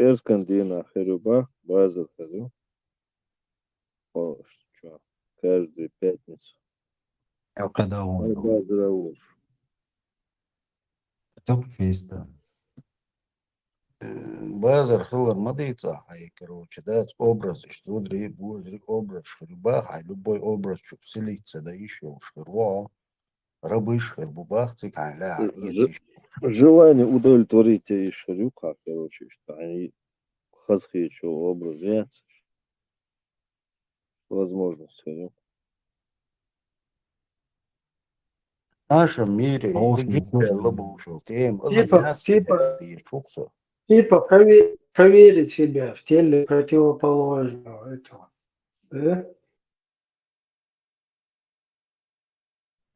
Эрскандина херюба, база херю. О, что? Каждую пятницу. Когда он База уж. топ феста. Базар хылар мадыца, короче, да, образы, что дри божий образ шхербах, а любой образ, что вселиться, да еще уж херва, рабы шхербубах, цикаля, Желание удовлетворить и шарюка, короче, что они хасхичу образ, нет? Возможность херю. В нашем мире, Типа проверить себя в теле противоположного этого. Да?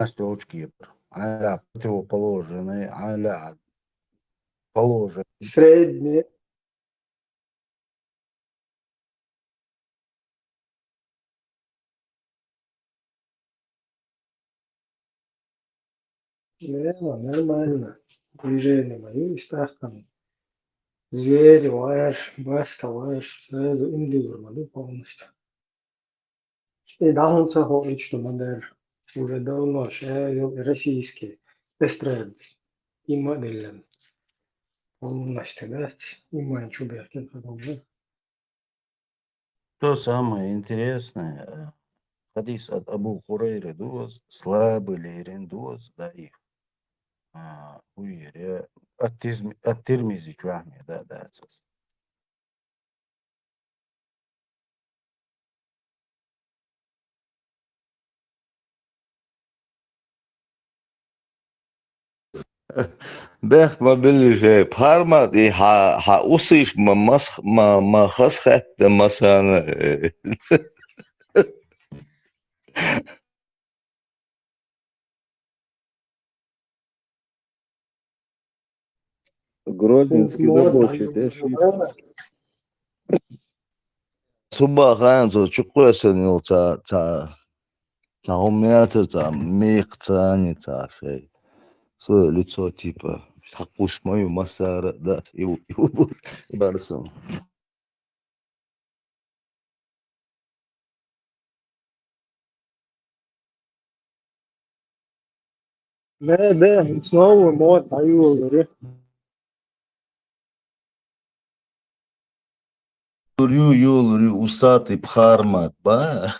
Стелочки, аля противоположные, аля положенные. Средние. Да, нормально. Движение мои ставками. Зверь, вайр, баска, вайр. Сразу индивидуально полностью. И даунца ходит, что модель. Уже давно, российский. Эстрад. И модель. Полностью, да? И манчу бяхтен подобное. То самое интересное, хадис от Абу Хурайры дуаз, слабый лерин дуаз, да их. Уйре, от Тирмизи чуахме, да, отсос. Бех ما باللي بحرمة حقوصيش ما خسخت مثلا Грозненский рабочий, да, швейцар. صبح خانزو شقوسن يو تا همياتر تا ميق تاني تا شيء سو лицо типа حقوش мою масара да يو барсом. Да, снова мод, говорю. Юлю усатый пхармат, ба.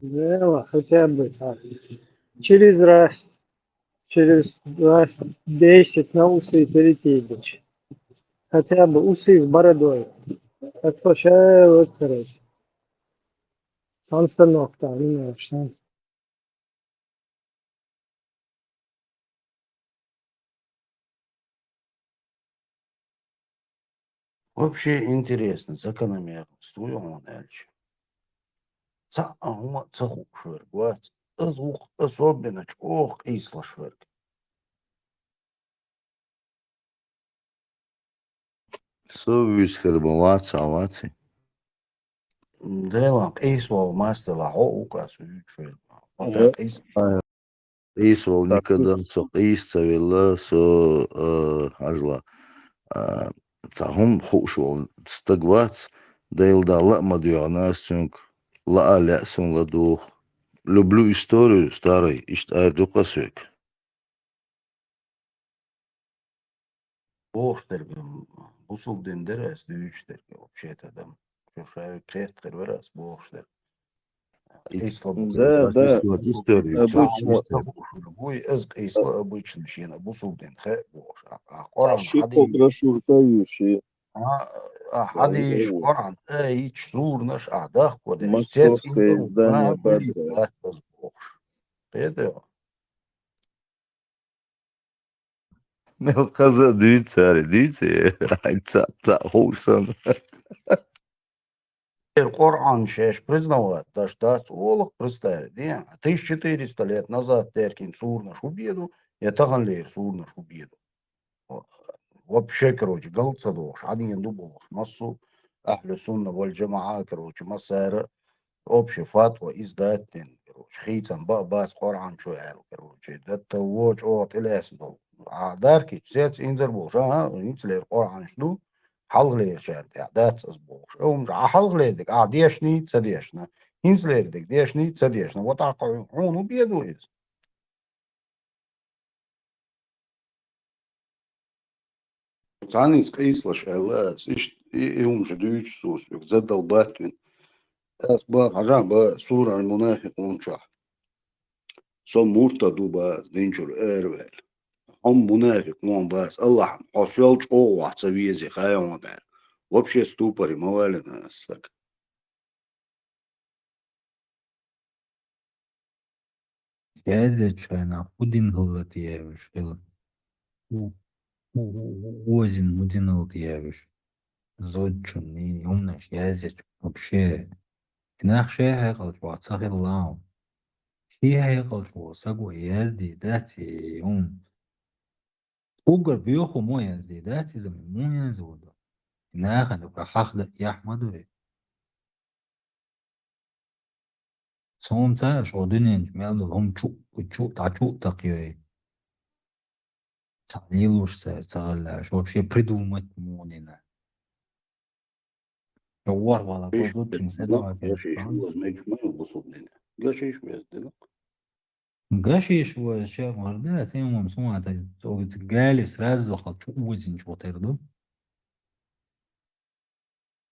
Да, хотя бы так. Через 10 на усы перейти. Хотя бы усы с бородой. Так что сейчас вот, короче. Он станок там, не что. Вообще интересно, закономерность. Он дальше. Цаума цаху швергвац. Особенно ох исла шверг. Совесть хербоваться, аваци. Делам исвал мастела укасу шверг. Исвал никогда цо исцавила со ажла. Цахум хушвал стагвац. Дейлда ла мадюанасцунг. Ла алясун ладух. Люблю историю старой, иштайдукасвек. Бохштергем, бусул дендерес, дүйчтерге вообще-то там. Чушаю кехтер верас, бохштер. Да, обычно. Ой, эзк исла обычно щена, бусул ден хэ бош. А Коран Шико прошуртающие. حديش قرعن ايش صورناش اعداخ وداش Московское издание Бадра. Это Meu casa дивіться, це хулсан. Коран шеш признавать, даже дать олох представить, не? 1400 лет назад теркин сурнаш убеду, я таганлер сурнаш убеду. Вообще, короче, галцадош, один дубош, массу ахлю сунна валь джамаа, короче, массара, общая фатва издатель, короче, хитсан бабас Коран шуэл, короче, это вот от илэсдол, عداركي سيت إنزر بوش إنسلير قرآن شنو حلق لير شاد داتس بوش مش حلق لير ديك ديشني تسديشنا إنسلير ديك ديشني تسديشنا وتعقع عونو بيدو إز Цанис кислаш элас иш иум ждуч сус задал батвин ас ба хажан ба сура المنافقون сом мурта дуба динчур эрвел هم منافق مون بس الله حصلش قوة سويزي خايم ده вообще ступори мавалина сак Язя чайна, один голод явиш, Озин один голод явиш. Зодчун, не умнаш, язя вообще. Тинах шея қалж вацахи лаум. Шея қалж васагу язди, дати, Угар бьёху мой язди, дати, мой язди. Тинах, анука хахда яхмадуи. Сом цаш одинен мелду чу такие. Цалилуш цаляш вообще придумать модина. Варвала позучин седа гашиш возьмешь мою бусуднина гашиш вездена Гашиш was шеф морда, тем сумата гали сразу хочу узин чотерду.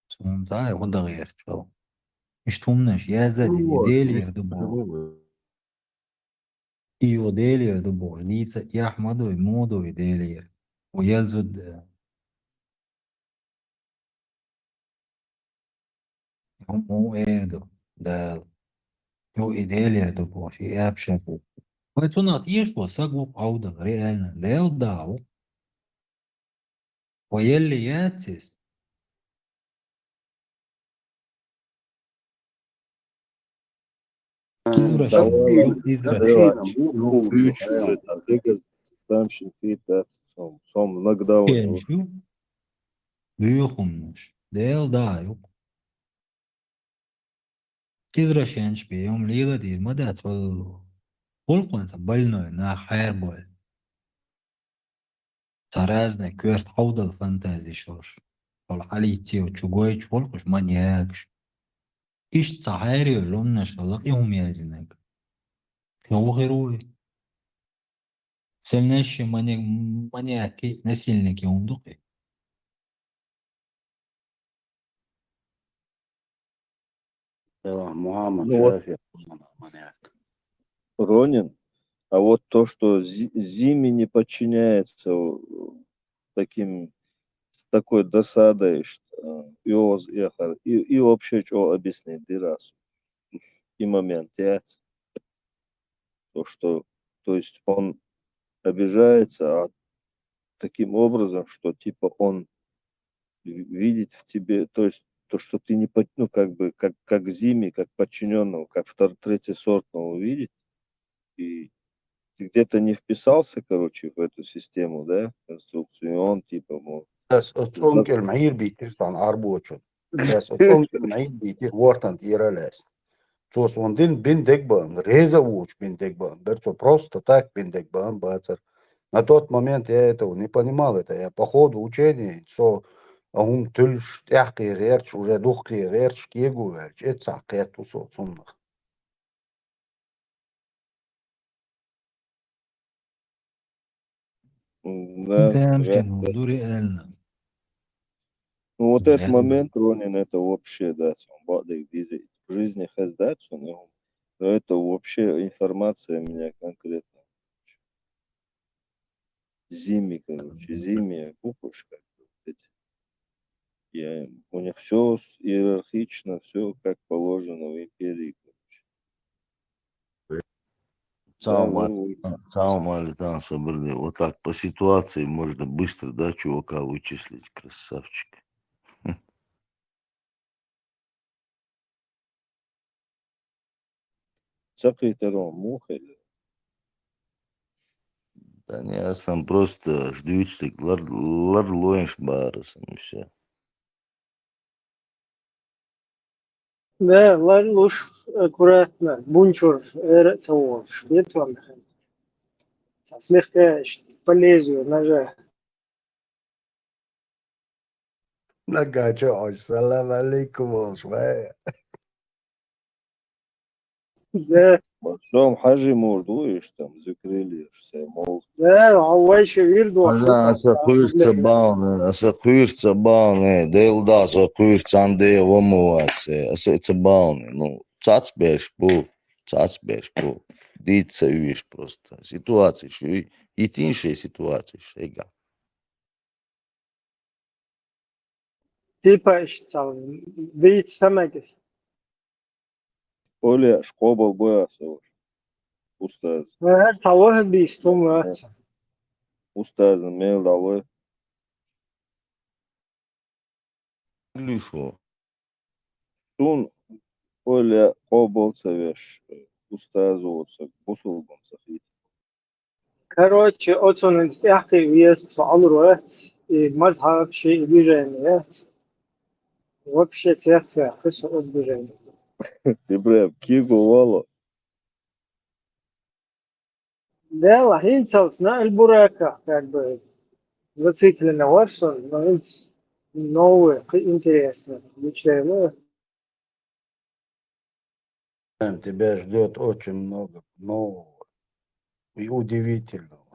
Сум цай удагер чо. Иштумнаш язади делир дубо. Ио делир дубо. Ница яхмаду и моду и делир. ويلزد هم هو ايردو دال يو إيديليا دبو شي أبشفو ويتونا تيشو ساقو عودة ريالنا ديل داو ويلي ياتسس كيزورا Давай, يو إزرا давай, üç üretim. Degaz tam şimdi de som nagdavını. شو بيخمش ديل داو كيزورا شانش بيوم ليلة دي مدى تول قلقوا نتبلنو إنها حير بول ترازنا كويرت عودة الفانتازي شوش والحالي تيو تشوغوي تشولقش مانياكش إيش تعاري لون شلق يوم يازنك هو غيروي سلناش маньяки насильники ундуки Мухаммад Ну вот Шафи маньяк Ронин, а вот то, что Зиме не подчиняется таким, с такой досадой, что Иоз Эхар, и вообще, что объяснить раз и момент, то, что, то есть он обижается таким образом, что типа он видеть в тебе, то есть то, что ты не, ну, как бы, как Зиме, как подчиненного, как третьесортного видеть, и ты где-то не вписался, короче, в эту систему, да, конструкцию, и он типа, мол, بس أتصونك المعير بيتر عن أربوشن بس أتصونك المعير بيتر وارتن إيرالاس Цос ондин биндекбан, реза уч биндекбан, берцо просто так биндекбан бацар. На тот момент я этого не понимал, это я по ходу учения, он тульш тяхки герч, уже духки герч, кегу герч, это сакету сумнах. انت да, امشي دوري النا ну вот этот يعني момент, Ронин, это вообще, да, в жизни хаздаться, но это вообще информация меня конкретно. Зиме, короче, Зиме, кукушка, вот эти. У них все иерархично, все как положено в империи, короче. Да, ну, Самое там собрали. Вот так по ситуации можно быстро, да, чувака вычислить, красавчик. цакайтером муха. Да не, я сам просто ждучик, ларлоинш барасом и все. Да, луж аккуратно, бунчур, цауш, нет вам. Смехтяешь. по лезвию ножа. Нога чё, салам алейкум, швая. Да, Большом хажи мордуешь там, закрылишь, мол. да, عوايش يرضوا Aga شوطة asa kuirca baune, delda sa kuircan de vomuace, asa это baune, ну, цацбеш bu, дица виш просто. Ситуация, и тиншие ситуации, шега. типа اشتغل بيت سمكس. Оля шкобал бояса, устаз. هر تواهد بيستوم وقت. Устазın mail davay. Лишо. Тун Оля кобал saveš, устаз olsa, busulgun sahit. Короче, أصلا استحقي وياس عمر وقت مذهب شيء بيجانيات вообще تحفة قصة بيجاني. İbrahim, kigo valla. Да, лахин цалцна البراكة как бы зацикленный Варсон, но это новое, интересно. Мечтаем, Тебя ждет очень много нового и удивительного.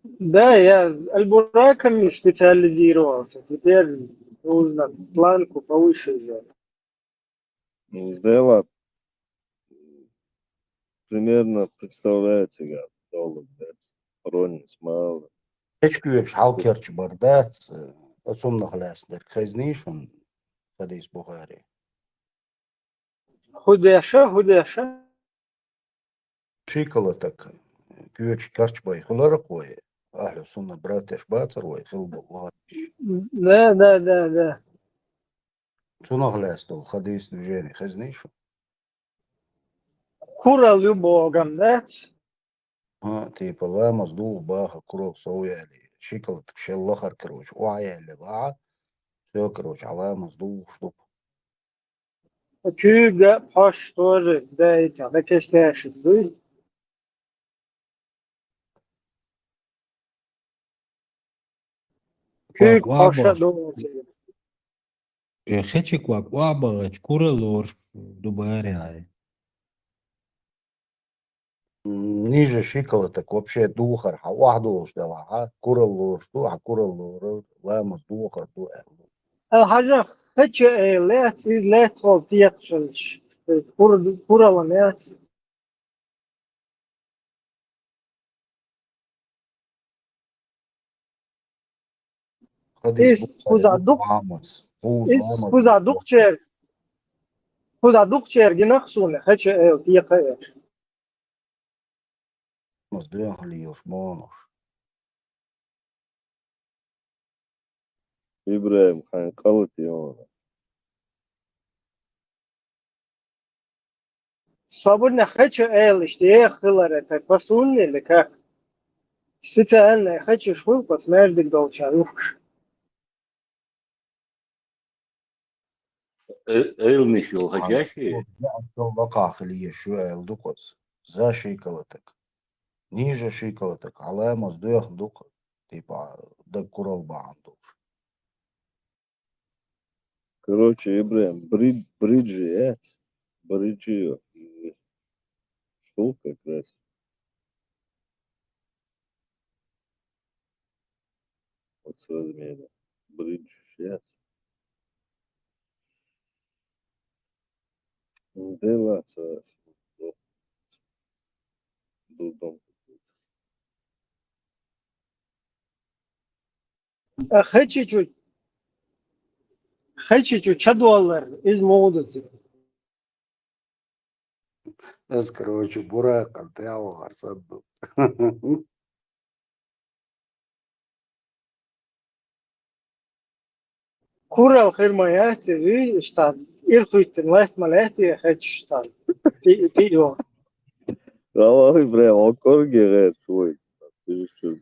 да, я альбураками специализировался. Теперь нужно планку повыше взять. Сделать примерно представляет себя доллар, Ронин, Смайл. Ечкüyeks halkerç bardaц, отсумнах ляснер, хезнишун, хадис Бухари. худяша. Шиколотак, кюеч карчбай хуларакой, ахлю сунна братеш бацарвай, хилбулlah. Да. Сунах лястол, хадис движение, хезнишун. Кура любогам, да? Типа ламас ду баха курол соуяли. Шиколотак шеллахар, короче, уаяли ла. Все, короче, аламас ду штук. Кюга паш тоже, да, это, да, кестяшит, да? Кюг паша Квак-квак, думается. хечи квак-квак, куралор, дубаряй. Ниже шиколоток вообще духар, вахдул ждала, куралур, что, куралур, ламас духар, ду الحاجة خدش لات إز لات هو تيقشلش كورة لمات خديس إز بوخاري خوزا دو دوق لامس خوز إز لامس خوزا دو دوقشير خوزا دوقشير جنخسون خدش تيقشلش لامس دو هليوش مونوش İbrahim, hani kalıt ya ona. صابرنا خدش اشتياق خلرة تفصلني اللي كا специально خدش شوي بس ما يردك долчаруш Eilnis jau haķeši. وقع خليه شو الدقص за шиколоток ниже шиколоток علامس دوخ دوق типа да курал баандуш Короче, İbrahim, бриджи, бриджи, шел как раз. Вот с размером. Бридж, сейчас. Да ладно, дурдом. خدش $1 إز مودة بس короче براق انت يا وغر صدق كورة الخير ما ياتي ري اشتغل إرخويت الوقت ملاتي خدش اشتغل في يوم Vallahi İbrahim, o korge gayet şoy.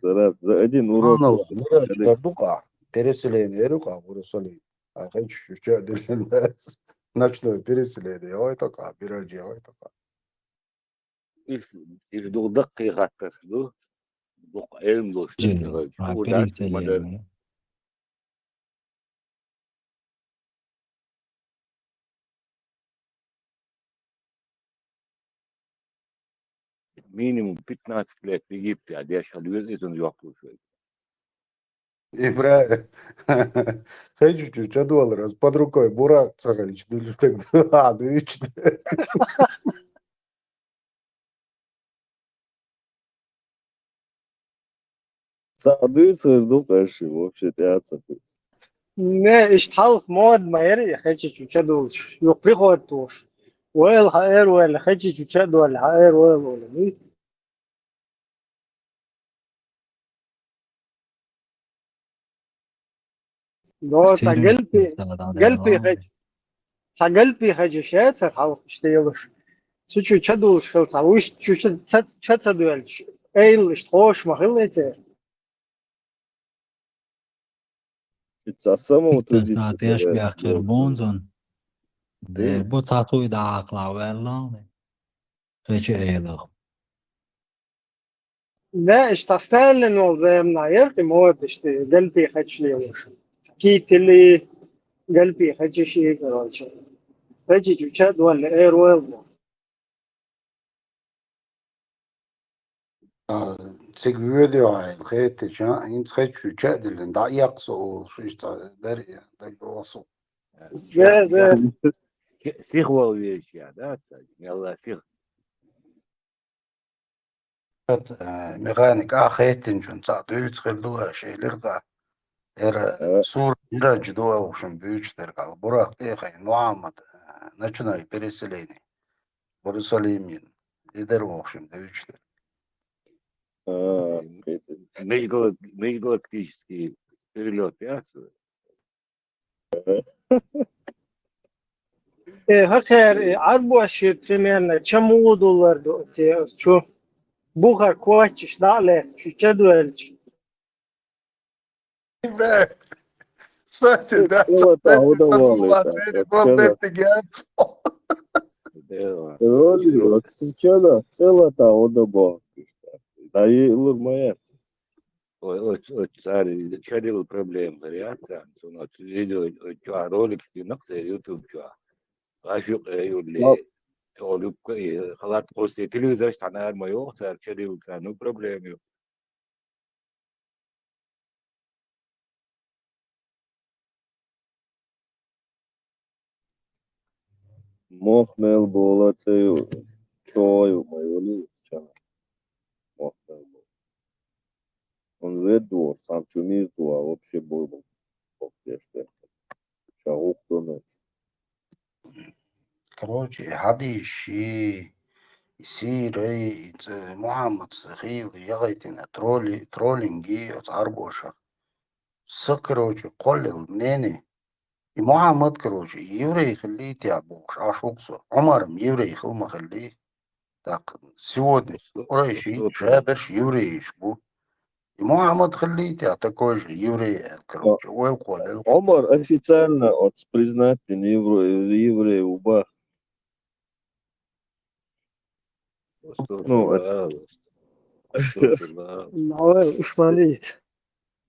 За один урок. дука переселение рука бурусали а хочу что ночное переселение ой такая пироги ой такая Iš daug dakai hakas, du. Yok elim dostu. Джин, O da перестали. madem минимум 15 лет в Египте, а я шалюсь, и он yok швейц. Ибраев. Хочу чуть $1 под рукой. Бурак Цагалич. Ну, вечно. Sağdığı tırdı karşı вообще тяться. Ne iştahlık mod mayarı ya kaçı çuça dolmuş. Yok bir korktuğuş. Well hayır well kaçı çuça dol hayır well well. Do قلبي خج قلبي خج شات حاول اشتيلش شو تشدول شلت وش شو تشدول ايل اشتوش ما خليته Само Tiktar saatiyаш بأخر بونزون. Değil mi? Bu tatuyu da akla verlan. Hiç eyleğim. لا اشتستاهل انه زي ما يرقي موت اشتي قلبي خج ليوش كيت اللي قلبي خج شيء كروش خج تشدول اير ويل Цигвёди ай, хэти ча, ин хочу чадилен, да яксо, шишта, дарья, да голосу. لا Сих волвеешь я, да? Ялла сих. ميغانيك خيتين شون صعد يدخل دوا شيء لرقا صور يراج دوا وشن بيوش ترقا براق تيخي نوعمد نچناي переселение برسليمين يدر وشن بيوش Межгалактический перелет, ясно? هكر عربو اشيت كمان كم $1 دو شو بوخر كواتش دالة شو جدول Кстати, да, Целая Цапетти вода подумала, валит. что это Цапетти гиацо. Да. Öyle bak Türkiye'de целая вода bak işte. Dayılır maya. Ой, царь, чадил проблем, вариация, но видео, ролик, нахуй, YouTube, ашук, юли, олуп, халат, кости, телевизор, станар, мое, царь, чадил, ну, проблем, ю. Mohmel bolacaju čoju maju čana. Mohmel bol. Он веду, сам чумизду, а вообще был. Шагук тонет. Короче, هاديشي يصير محمد صغير يغيتنا троллинги عربوشة سكروش قلل منيني محمد كروش يوري خليه تعبوش عشوقسو عمر يوري خلما خليه так сегодня قريشي شابرش يوري يشبو محمد خليه такой же еврей короче ويلقول Омар официально признателен еврей уба. نعوي إيش ماليت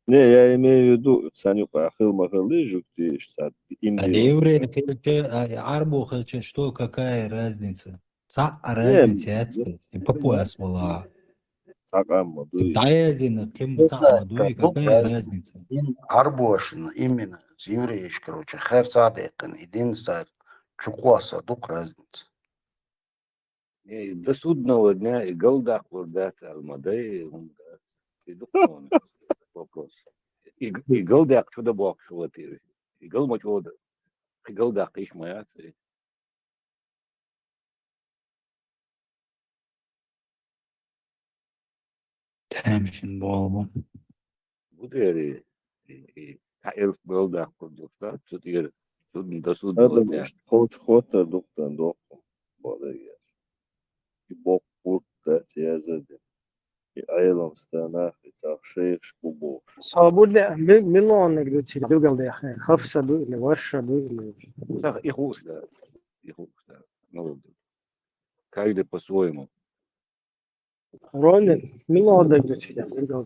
Не, я имею в виду, Санюк, ахыл махалы жукты, что им Евреи, арбу, что, какая разница? Не, Разница, и попуя смола. Сакамма, Даядина, кем цамаду, и какая разница? عربوشن именно евреи короче خير صادق идин сар чукуаса дук разница До судного дня и голдак владаться алмады, и вопрос. И голдак что-то бог что ты, и гол мать вода, и голдак ишь моя цель. Темшин болбу. Будет и таэльф голдак владаться, что ты до судного Adam дня. işte hoç doktan doktan bana gel. Bir bok burada tiyazede. Bir ayılamstan ahita şeyh şubu. صابون ده ميلون نقدر تشيل قلبي يا أخي خفسة دو اللي ورشة دو اللي Так, их уста, ну, каждый по-своему. Ронин, мимо отдыхать я придал.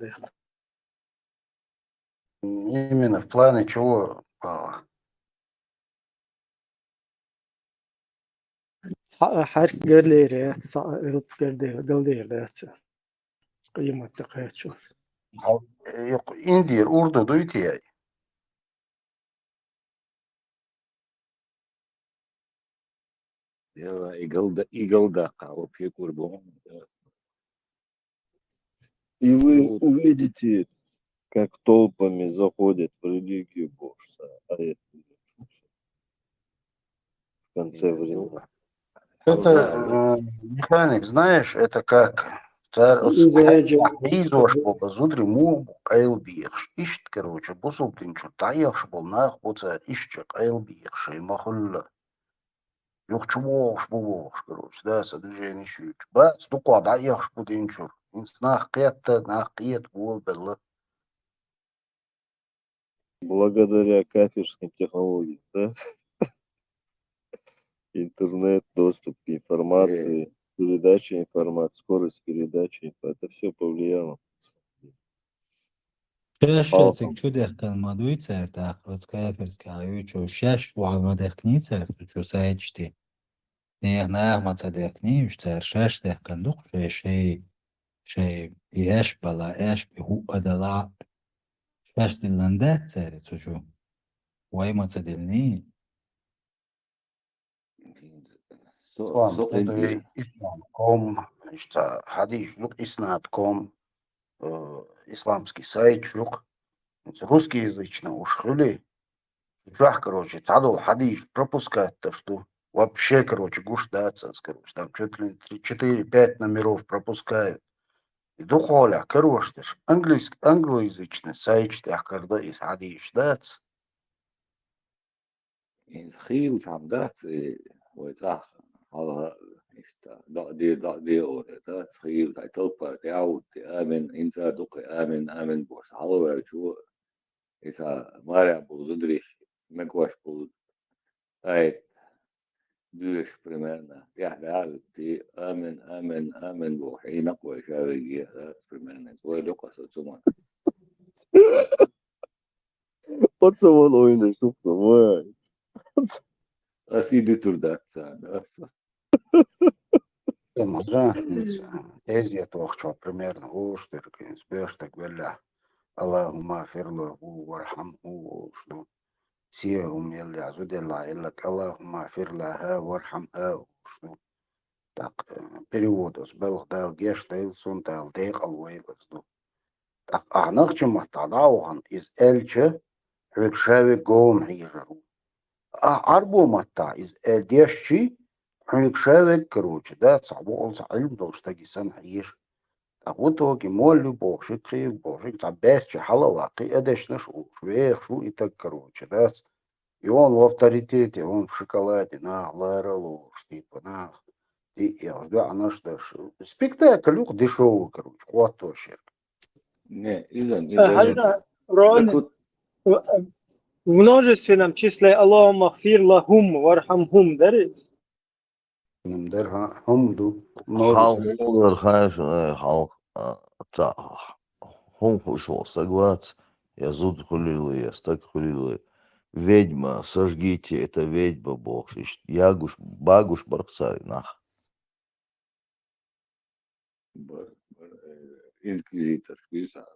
Именно в плане чего, Пава? حرف قال رب قال لي قيمة تقيت شو Yok, İndir, Urdu duydu ya. Иголдака, вообще курбон. И вы Вот. увидите, как толпами заходят в религию Божья, а это в конце времен. Это, механик, знаешь, это как царь إذا Изош был, зудри му кайл бирш. Ишт, короче, бусул тинчу таяхш был, нах буца ишча кайл бирш, и махулла. Юхчувош бувош, короче, да, содержание щуч. Ба, стука, да, яхш будинчур. Инс нах кетта, нах кет был, белла. Благодаря кафирским технологиям, да? Интернет, доступ к информации, передача информации, скорость передачи, это все повлияло. شاشة شده كان مادوي تسرتاخ از كافرس كايو شو شاش وعما دخني تسرتو شو سايجتي نه ما تصدقني مش تسر شاش ده كان دوق شي إيش بلا إيش بهو أدلا شاش دلندات تسرتو شو واي ما تصدقني Ислам, Со тут инди. и ислам.ком, значит, хадис, лук иснат.ком, исламский сайт, лук, русскоязычно уж хули. Жах, короче, цадул хадис пропускать то, что вообще, короче, гуш даться, короче, там чуть ли 4-5 номеров пропускают. И духоля, короче, англоязычный сайт, когда из хадис даться. إن خيل تعمدات ويتاخ على إشتا دق دي أوريتا خيل تلقى تعود تآمن إنت دق آمن بوش على شو إذا مارع بوزدريش مكواش بود أي دوش примерно يعني تي آمن بوحي نقوى شاوي примерно твой لقصة سمع Вот он ойнашып самай. أسيدي تردات سان Мажанница, тези тохчо примерно уштыркинс, бештак беля. Аллахума фирлаху вархамху, что все умели азудела, иллак Аллахума фирлаха вархамха, что так перевод с белхдал гештейл сунтал дейхал вейлас, ну. Так ахнахчима тадаухан из эльче, хвекшави гоум хижару. Арбу мата из эльдешчи, хвекшави короче, да, цабуол цаилм доштаги сан хаиш. Так вот токи молли боши, кри боши, табесчи халаваки, эдешна швех, и так короче, да. И он в авторитете, он в шоколаде, на, лайролош, типа, на. И я жду, она что ж, спектакль, дешевый, короче, хватит щерк. Не, изан, هلا رون لكن в множественном числе اللهم اغفر لهم وارحمهم درس Нмдерха, хумду, множество. Халк, конечно, халк, та, хум хушо, согласен. Я зуд хулилы, я стак хулилы. Ведьма, сожгите, это ведьма, бог. Ягуш, багуш, барцарь, нах. инквизитор, писал.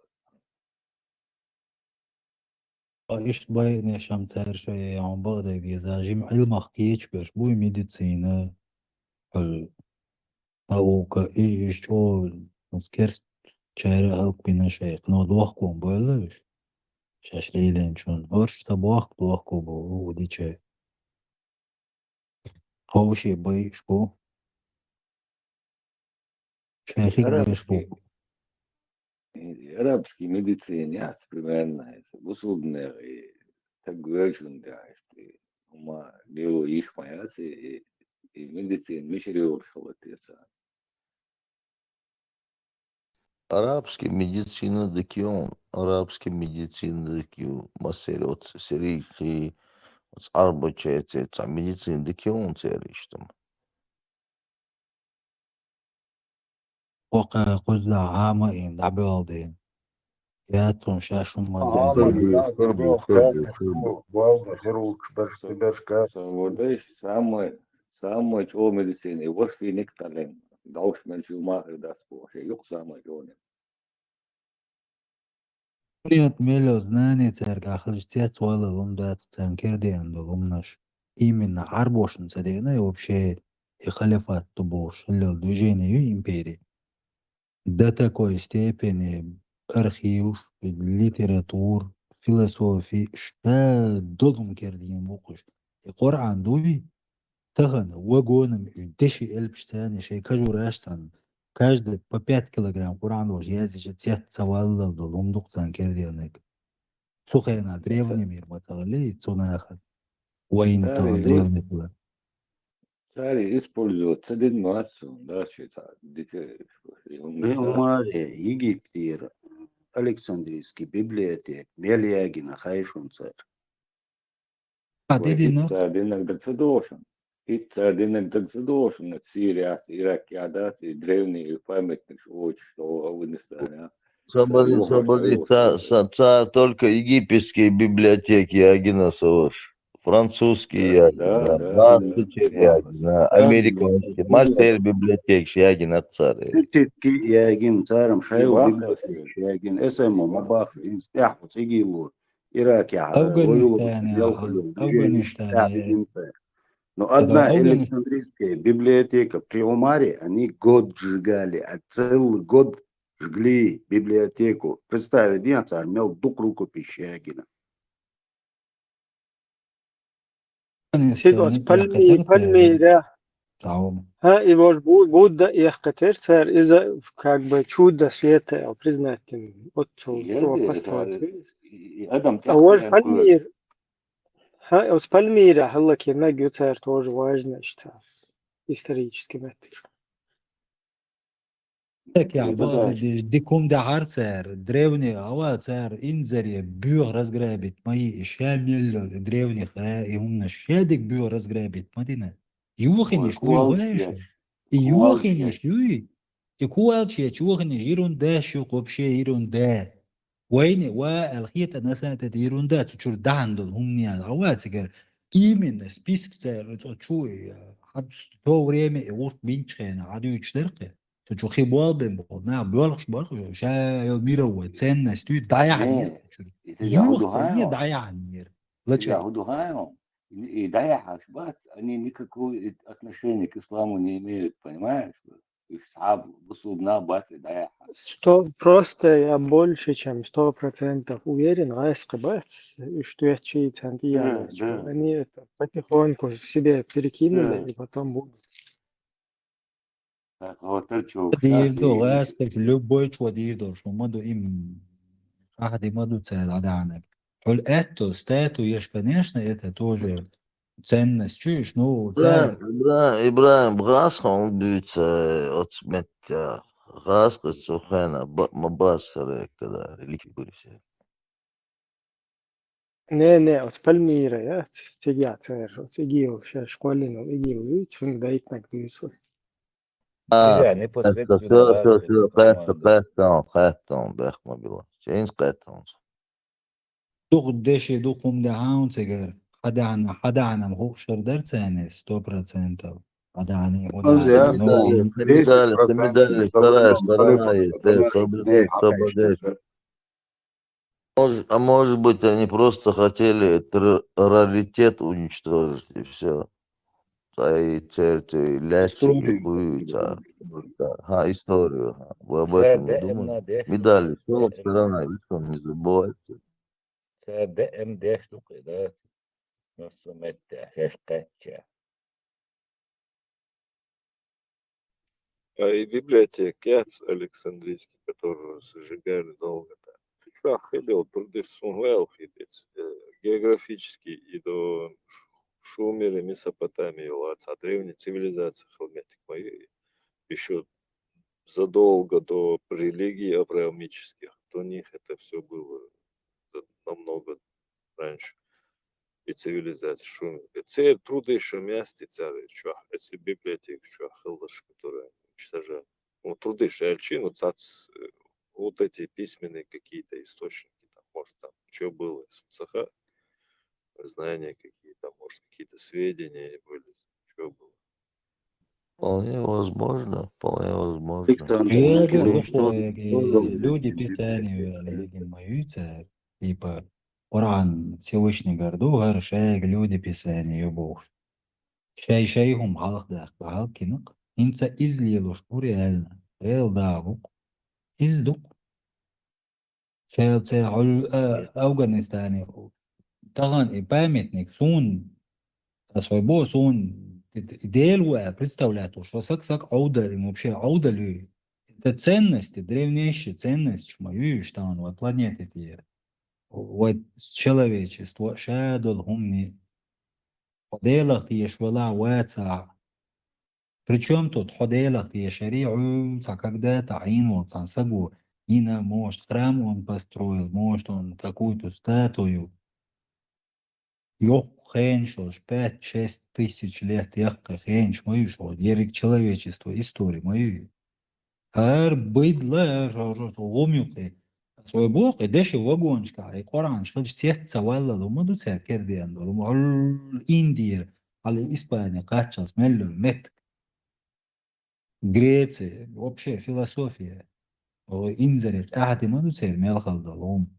إيش باي نشام تسر شيء عم بقدر إذا جيم علم أخكيش بس بوي ميديسينا حل أو كإيش شو نسكرت شارع أو بينا شيء نود وحكم بقولش شاشليلين شون أرش تبوح توحكو بو ودي شيء هو شيء باي شو شيخك بيش بو Арабский медицинец примерно, условно, так говоришь, да, ума лево иш маяцы и медицин, мишерёр шалатеца. Арабский медицина декион, арабский медицина декион, мастерот, серийки, арба чайцеца, медицина декион цериштам. Qoqa quzda hama in dabaldi. Yatun shashun Ага, madadi. Главное, хирург, башка. Свободой самый о медицине. Вот في نكتلين دوش من شو ما هذا سبوع شيء يقصى ما جوني. Прият мелё знание церка христиат вала лумдат цанкердиан лумнаш. Именно арбошин цадена и вообще и халифат тубош, движение империи. До такой степени архив, литератур, философии, что долгом кердиен букуш. И Коран дуви, таган, вагоном, деши эльпштани, шей кажурашсан. Каждый по 5 килограмм Коран душ, я здесь цех цавалла долом духцан кердиенек. Сухена древний мир, матали, цунаха. Войны там древний было. Цари используют один массу, да, считают, детей. Мемария, Египтир, Александрийский библиотек, Мельягина, Хайшунцер. А ты динок? Цардинок доксадошен. И цардинок доксадошен, Сирия, Ирак, Ядат, и древние памятник, очень, что Афганистане. Соболи, только египетские библиотеки Ягина Савош. Французские Ягина, Баскучер Ягина, американские, Мальтер библиотек Ягина царь. Титки Ягин, Царом, Шайл, Ивах, библиотек, Ягин, СМО, Мабах, Инстяхус, Игилу, Ирак, Афганистане. Но одна Александрийская библиотека при Умаре, они год сжигали, а целый год жгли библиотеку. Представь, один царь имел дух рукописи Ягина. Сидос Пальмира. И ваш Будда и Ахкатерцер из как бы чудо света, признать отцу построить. А ваш Пальмир. От Пальмира, Халлаки, Нагюцер тоже важно, что исторически метр. Так я дикум да харцер, древний авацер, инзари, бюр разграбит мои шамиль древних, и умна шедик бюр разграбит, Мадина. Юхиниш, Юхиниш, и куалчич, Юхиниш, ерунда, шук, вообще ерунда. وين والخيط انا سنه يروندات تشور داندل هم نيا اواتسكر именно список чуй хад то время и вот минчена адю чдерке то чу хибал бен на бёлх бах ша мировой ценность и дая юх не дая мир Я удухаю. И дая хашбат, они никакого отношения к исламу не имеют, понимаешь? И саб, бусубна, бат, и дая. Что просто я больше чем 100% уверен, что я чьи-то они это потихоньку себе перекинули и потом будут. любой человек, что мы им маду целаданек. Это стату есть, конечно, это тоже ценность, чуешь, ну, царь... Ибраим, Брасха, он бьется от смертя. Раска, Сухена, Мабасаре, когда реликвии были все. Не, от Пальмира, я тягя, от Игил, сейчас школину, Игил, видишь, он дает на гнусу. Хэтон, Бехма была. Чейнс Хэтон. دوخ دشي دوخم دهاون سجر حدعنا مخوخ شردر تاني 100% حدعني Медали, вторая сторона есть, а может быть, они просто хотели раритет уничтожить, и все. И цель, лящики будут. Историю. Вы об этом не думали? Медали, вторая сторона, не забывайте. ДМД штука, да? Носумете, хешкетче. А и библиотека Александрийский, которую сжигали долго. Ты что, охренел, труды сумел, географически и до Шумера, Месопотамии, а древней цивилизации Халметик моей еще задолго до религий авраамических. До них это все было намного раньше. И цивилизация Шумер. Это труды еще месте царь, эти библиотеки, что хелдаш, которые уничтожали. ну, труды Шельчин, вот эти письменные какие-то источники, там, может, там, что было из ЦХ, знания какие-то, может, какие-то сведения были, что было. Вполне возможно, вполне возможно. Александр, Шега Русский ну, лухо уничтожил. люди писания легин моються, типа Коран Всевышний горду, шег люди писания бог. Шейхум халк да халкинок. Инца излилуш реально. Эл дагук. Издук. Шейл Афганистане. Таган и памятник сун свой бо сун идею представляет, что сак ауда им вообще ауда ли. Это ценности, древнейшие ценности, мою что он вот планеты те. Вот человечество шадул хумни. Поделах ты швала ваца. Причем тут ходелах ты шариу, когда таин вот сансагу. Ина, может, храм он построил, может, он какую-то статую. Yok хенш, 5-6 тысяч лет, яхка хенш, мою шо, дерек человечества, истории мою. Ар быдла, гомюки. Свой бог, и деши вагончка, и Коран, что всех цавалла, лумаду церкер дианду, лумал Индия, але Испания, качал, смеллю, мет. Греция, вообще философия. Инзарик, ахти маду цер, мелхал далом.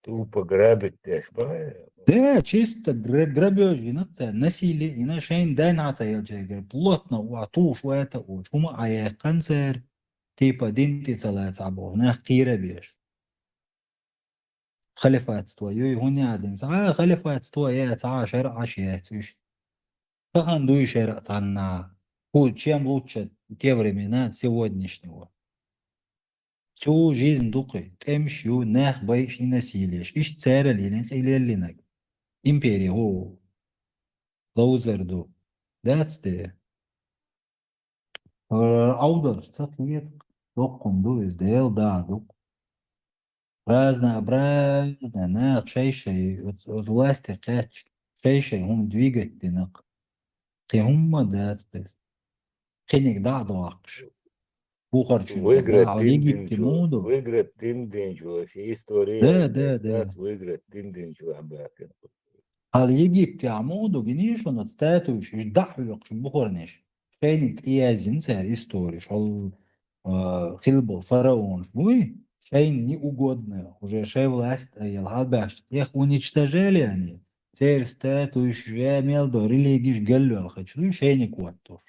тупо грабить теж, правильно? Да, чисто грабеж, инакция, насилие, иначе дай нация елчегер, плотно, уатуш, уэта, уч, хума ая канцер, типа динти целая цабов, нахкира беш. Халифатство, юй хуня один, халифатство, я шер ашиятуш. Хахан дуй шер танна. Чем лучше те времена сегодняшнего. Всю жизнь дукой, темщу, нах, боишь и насилиешь, ищ царя лилинс или линак. Империя, Лоузерду. That's the outer сахет докунду из дел даду. Разнообразно, на шейшей от власти кач. Шейшей هم двигать тинак. هم that's this. Хеник даду акш. Бухарчу Выиграть да, Египте моду. выиграть вообще история. Да. Выиграть обратно. Al Египте моду генишон отстаиваешь, дахуешь, бухарниш. Шейник иязин царь истории, шел Хилбл, фараон, вы, шейн неугодные, уже шей власть, елхалбаш, их уничтожили они. Царь статуешь, я имел до религиш галлю, хочу, шейник вот тоже.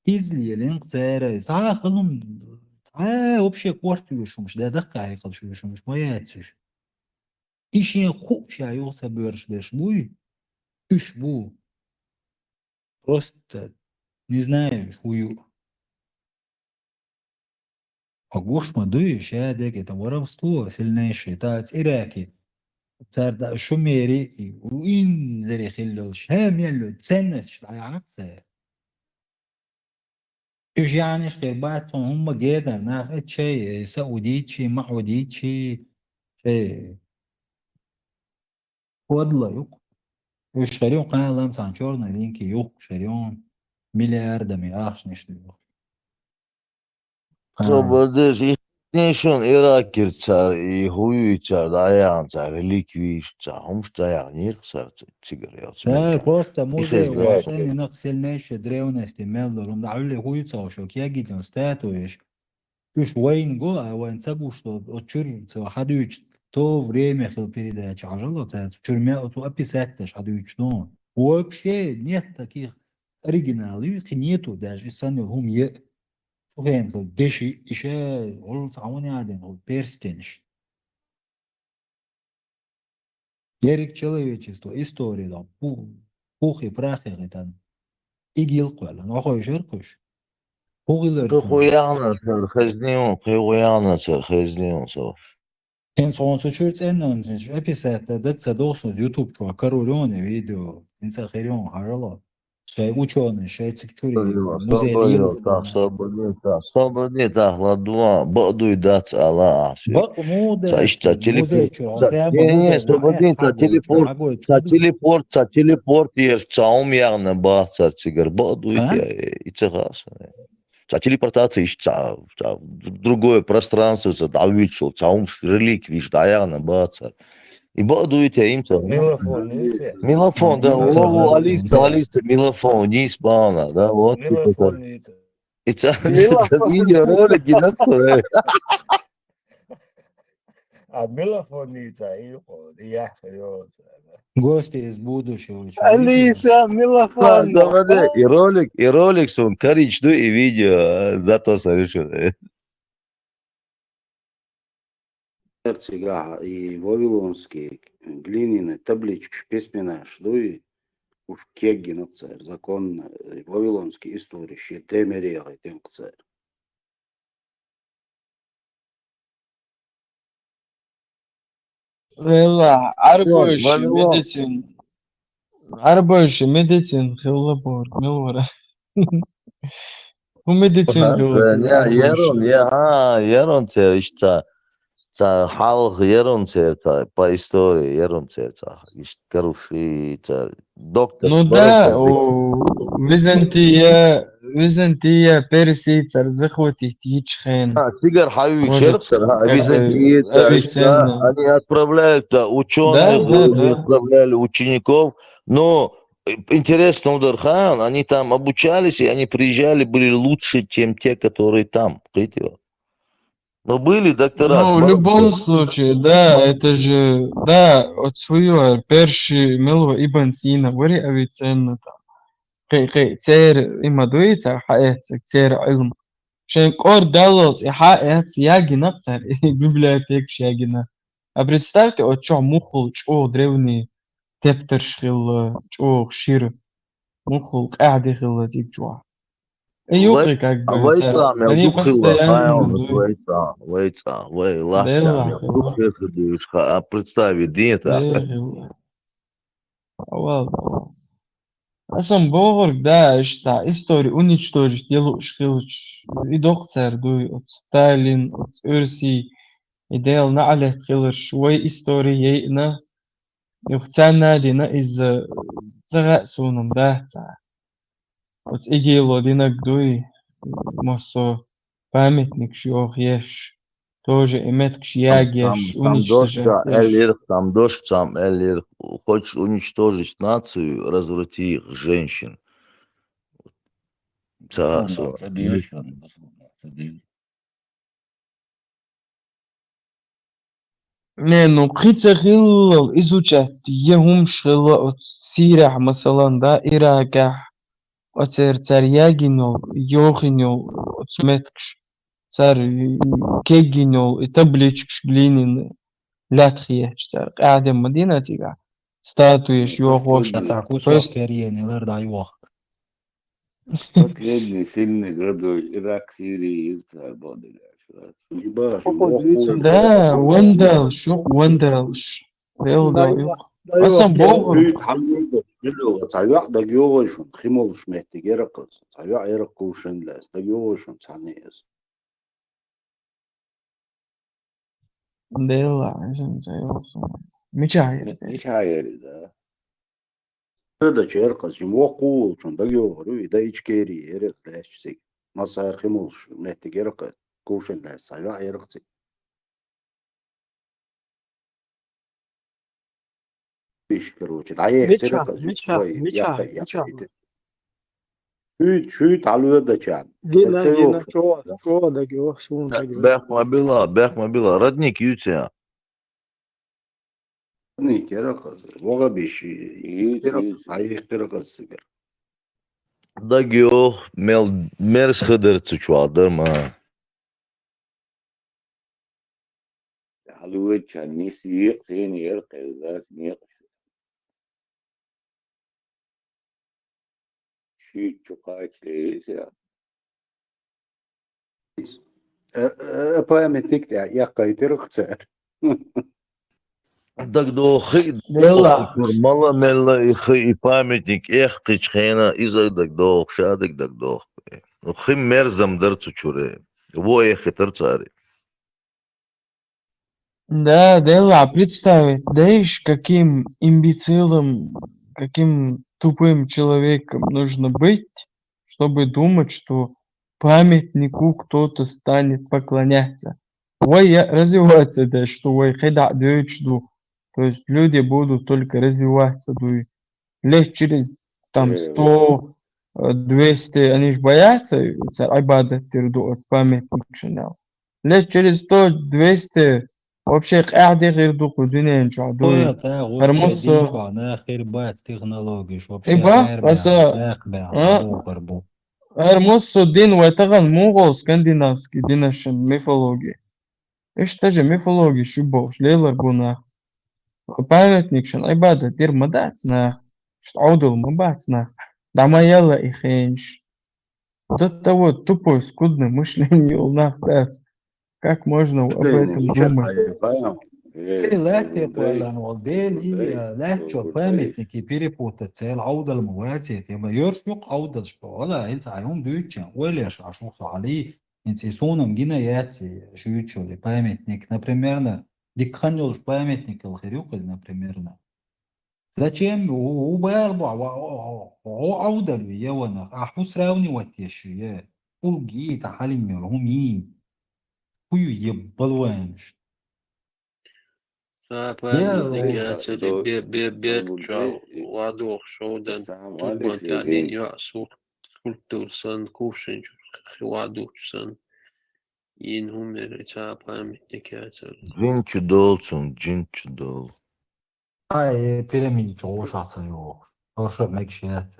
Излилин царь, сахалум, вообще квартиру шумш, да дакай хочу шумш, моя отцуш. Иши хуп шаюса бёрш буй, уж бу, просто не знаю, хую. А гуш мадуешь, это воровство сильнейшее, это Ираки. Царь шумери и уин зарехиллил шамелю ценность акция. إيش يعني خيباتهم هم جدا ناخد شيء سعوديتشي معوديتشي شيء والله يق إيش شريون قال لهم سانشورنا لينكي يق شريون مليار دمي آخش نشتري Sabırdır. Nation Irak girçar, huyu içer, dayan çar, relikvi çar, humuş dayan, yırksar, sigara Да, çar. просто музей Ихес да, Латыни на сильнейшей древности Мелдорум, да, или хуйца, что кягитин статуешь, уж войн го, а войн цагу, что от чурца, хадуч, то время хил передача, а жало, чурмя, от описать даже хадуч, но вообще нет таких оригиналов, нету даже, и сами гум е, фуген, деши, еще, он самони один, он перстенш. Ярик человечество, история, да, пух и прах, это игил квала, но хой жиркуш, пугилер тун. Kıyuyanlar çar, xezliyon sor. En son suçu en önce episode dakika dostuz YouTube çuva karolone video, insa xerion harala. Şey uçağını, şey çıkçuri, muzeyli yıldız. Sabır tak, la dua, bağduy dat ala asıyor. Bak mu Sa da işte muzey telefon, çuva, tema muzey sabır değil, sa teleport yer, çaum yağına bağ çar çıgar, bağduy Ha? ya, içe kalsın. телепортация в другое пространство, давичу, реликвии, даяна, баца. И бодует я им. Мелофон нельзя. Мелофон, да, Мелофон, лову, да, Алиса, мелофон, не спауна, да, вот. Мелофон нельзя. Это Мелофон. видеоролики, да, А мелофон нельзя. И я вперед. Гости из будущего, что видели? Алиса, мелофон. да, и ролик, сон, коричневый, и видео, зато совершенно. Церцига и вавилонские глиняные таблички письмена, что и уж кегги царь, закон вавилонские истории, ще темерия, тем царь. Valla Вавилон. arbojshi medicin xilabor melora. Bu medicin xilabor arbojshi. Ерон церчца, халх ерон церца, по истории ерон церца, коруши, доктор. Ну да, Византия, Персица, захватить Ичхен. Сигар Хави Может, Черцер, как византийцы, Авиценна. они отправляют ученых, Да. отправляли учеников, но интересно, Удархан, они там обучались, и они приезжали, были лучше, чем те, которые там. Но были доктора. Ну, в любом случае, да, это же, да, от своего перши Милва Ибн Сина, вари Авиценна там. Қи, цер има дуица, хаэцек, цер илм. Шен кор далот, и хаэц, ягина, цер, библиотек шагина. А представьте, от чё мухул, чё древний тептер шхил, чё шир, мухул, кади хил, тип чё. И юхи как бы, цер, они постоянно дуют. Дела хила, А представь, да хила. Awal. Asam Borg, да, что историю уничтожить, делу шхилч, и доктор дуй от Сталин, от Урси, и дел на алет хилер швой истории ейна, и в цена дина из цара сунам, да, ца. От игило дина гдуй, мосо памятник шиох еш, тоже имет кшияг еш, уничтожать еш. Там дождь, сам Эллир, хочешь уничтожить нацию, разврати их, женщин. Не, ну قيتة غير изучать يهم شغل от سيرح مثلا دا إراكح أتر ترياجينو يوخينو أتمتكش تر كيجينو تبليتش جلينين لا تخيش تر قاعدة مدينة تيجا ستاتويش يوخوش Нацаку First- Керия, нелер дай вах. Последний сильный город Ирак, Сирии, Израиль, Ебаш, да وندل شو وندلش ريال دا يوخ أصلا بوغر Цавяк да геошун, химол шмехти геракас, цавяк эракушен лес, да геошун цанеес. ديلا عشان زي مشاهير مش عارف ده. Да черкас, им вакул, чун да геору, да ичкери, эрек лешсик. Масар химол шмехти геракас, кушен лес, цавяк эраксик. Биш, короче, да эх, теракас, Чуть алуя да чан. Дина, чё, да геох, сун, да геох. Бехмобила, родник Ютия. Не, теракас, вога биш, а эх, теракас сигер. Да геох мерс хыдыр цучуадыр ма. حلوة كان نسيق ثاني يرقى ذات نيق شيء شقايت ليس يعني Памятник, я кайтер царь. Дагдо хы ديلا мала мелла и памятник эх кычхена иза дагдо шадык дагдо. Хы мерзам дар цучуре. Во эх этер цари. Да, Дела, представить, знаешь, каким имбецилом, каким тупым человеком нужно быть, чтобы думать, что памятнику кто-то станет поклоняться. Развиваться дальше, что когда жду. То есть люди будут только развиваться. Лет через там 100, 200 они же боятся, айбадат тирду от памятник шинал. Лет через 100, 200 вообще قاعد غير دوق الدنيا نشعدوي غوتي دين هرمص شو أنا خير بات تكنولوجي شو بشي إيبا غير بس بيع باق بيع غربو غربو هرمص الدين ويتغن موغول سكندنافسكي ديناشن ميثولوجي إيش تجي ميثولوجي شو بوش ليلر بونا памятник شن عبادة دير مدعتنا عودل مبعتنا دعما يلا إخينش вот это вот тупое, скудное мышление у нас, да. Как можно об Мышление, этом ничего думать? понимаю. لاتي ولا نوديلي لاتشو pamятniki перепутать цель عودة المواتي يبقى يرشق عودة شو ولا إنت عيون دوتشن ولا شو عليه إنت سونم جينا ياتي شو يتشو لي pamятник например дикханёл pamятник الخيريوك например зачем у بيربع عودة الويا وانا أحوس راوني واتيشيا وجي تحالي هم كيو يبلوانش فبامنتيكات до, بيرتشا وادوخ شودن السلام تلبان عليكم قاعدين يعصوا سكولتورسن كوشن خوادوكسن ينهم رتا بامنتيكات Джинчу долцун, джинчу дол. هاي بيراميد جوش عصيو هرش مكشيات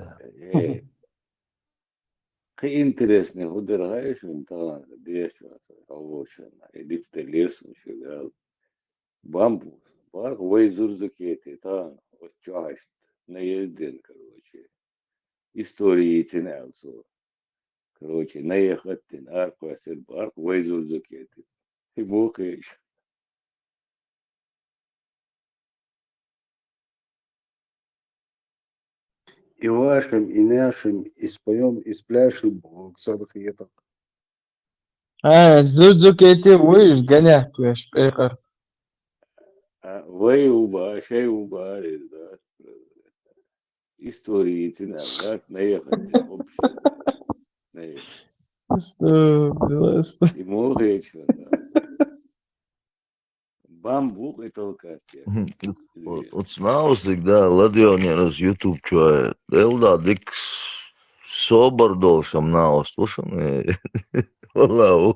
Qué interesante, joder, es un tal, de hecho, ocean, edit the lesson, sugar, bamboo, bark, way зурзакети, та, очасть, не ездил, короче, истории тянется, короче, не ехать, арку, асер, барк, way зурзакети, и мухаешь. И вашим, и нашим, и споем, и спляшем, Бог целых еток. زوزوكيتي ويش قنعت ويش بيقر Way uba, şey uba, истории тянется, не ехать, вообще, не ехать, и мухаешь, бамбук и толкать. Вот знал всегда, ладионер с YouTube чует. Элда дикс собор должен на слушам. Валау.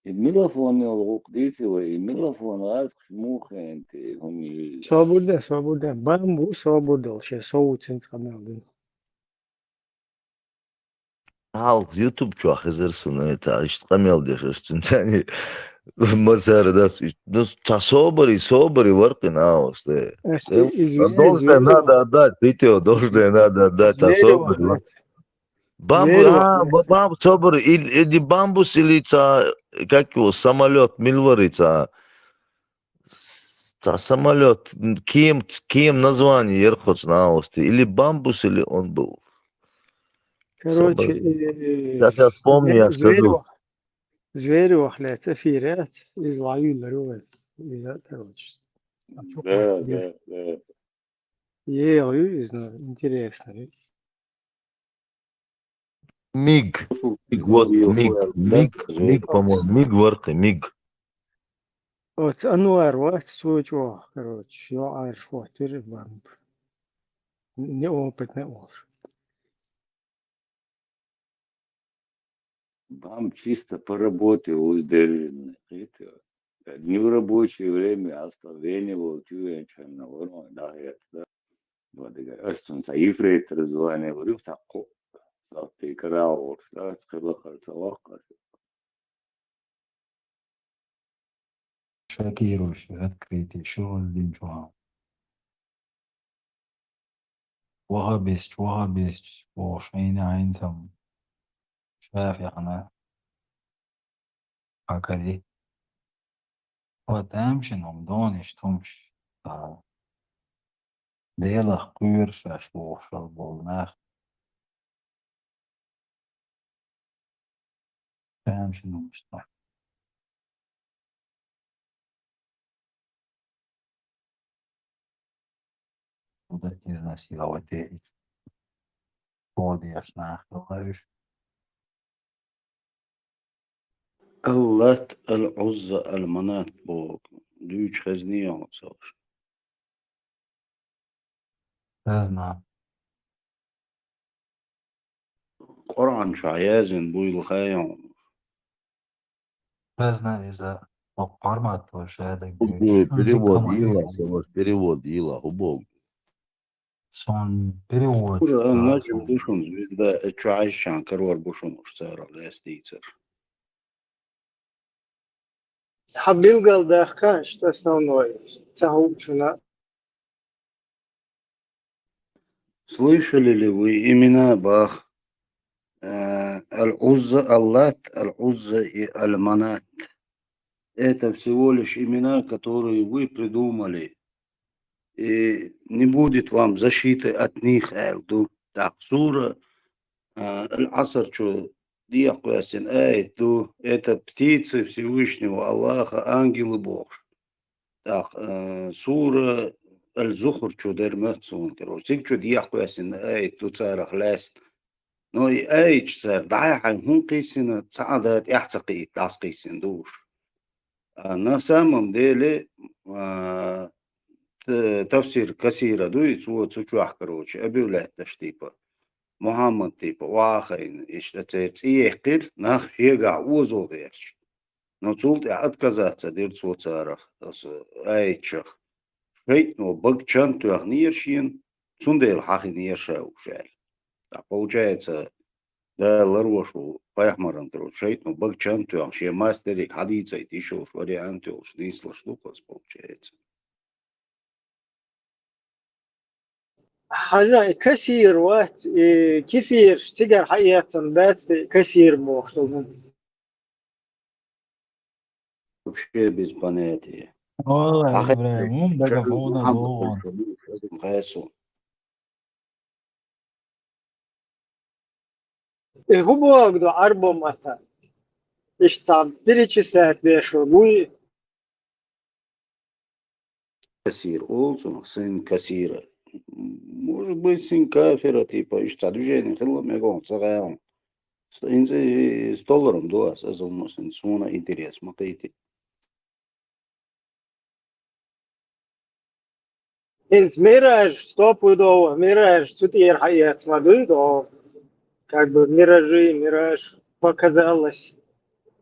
الميلافون الغقديتي والميلافون غاسك موخي انت هم Свобода. Бамбу свобода. Сейчас соуцин скамел. Halk YouTube çu xizirsun ta iştqamel deshtin tani مسار das ta sobri varqin aos de должен надо отдать видео должен надо отдать та собри бамбу бамбу собри или бамбус или та как его самолет милварица та самолет кем название ерхоц наос или бамбус или он был Короче, сейчас вспомни я скажу звери вахлят, эфирят, из лаю ларует. Короче, да интересно. Миг, вот миг, по-моему, миг ворты, миг. Вот Ануар, вот свой чувак, короче, я арш вахтер бамб. Неопытный олш. бам чисто по работе уздержанный не в рабочее время а словение волчуя чем на ворон да это вот остун саифрейт раззвание говорю сакко ты крау да скрыло харцалака шокирующий открытие еще один чувак وهابست وشين عينتم شاف يعني هكذا وتمشي نمدونش تمش ديلا قيرش أشبوش البولناخ تمشي نمش وده изнасиловать Paldies, nākamais. Allat, al-Uzza, al-Manat Bog. Düç xezniyon savaş. Bezna. Kur'an şayazın bu yıl hayon. Бездна из-за формата шайда Какой güç. перевод Ила, ваш перевод Ила, убог. Son переводчик. Kura да, nacım son. buşun bizde çay şankar var buşun uçsara lestiycer. Хабилгал дахка, что основное. Цаучуна. Слышали ли вы имена Бах? Аль-Узза, Аллат, Аль-Узза и Аль-Манат. Это всего лишь имена, которые вы придумали. И не будет вам защиты от них, Эльду. Так, сура Аль-Аср, что Диакуясин, Эйду, это птицы Всевышнего Аллаха, ангелы Бог. Так, сура Аль-Зухр, что Дерматсон, короче, что Диакуясин, Эйду, Царах, Лест. Но и Эйч, Цар, Дайхан, Хункисина, Цадат, Яхцаки, Таскисин, душ. На самом деле, تفسير كثيرة دويت وتشوح كروش أبيولات تشتيبا محمد تيبا واخين إشتتيت إيقر نخ يقع وزو غيرش نوتولت أعد كذات دير صوتارخ أيتشخ شيت نو بق чанту ниршин цундел хахи ниршау шел. А получается, да ларвошу паяхмаран тро шейт ну бог чанту ще мастерик хадица и еще варианты уж не слышно получается. حاجة كثير وقت كثير تقدر حقيقة بات كثير موصل. Вообще без понятия. Vallahi Ахет İbrahim, mum da kafamına doğan. Хайсу. هو أقدر عربه مثلا. İşte bir saat beşo bu Кассир олсун, сын кассира. Может быть, сын кафера, типа, и что движение, хило мегон, цагаон. С долларом, да, сезон, сын суна интерес, макайте. инс мираж стопудово, мираж тут я حقيقة смотрю, то как бы миражи, мираж показалось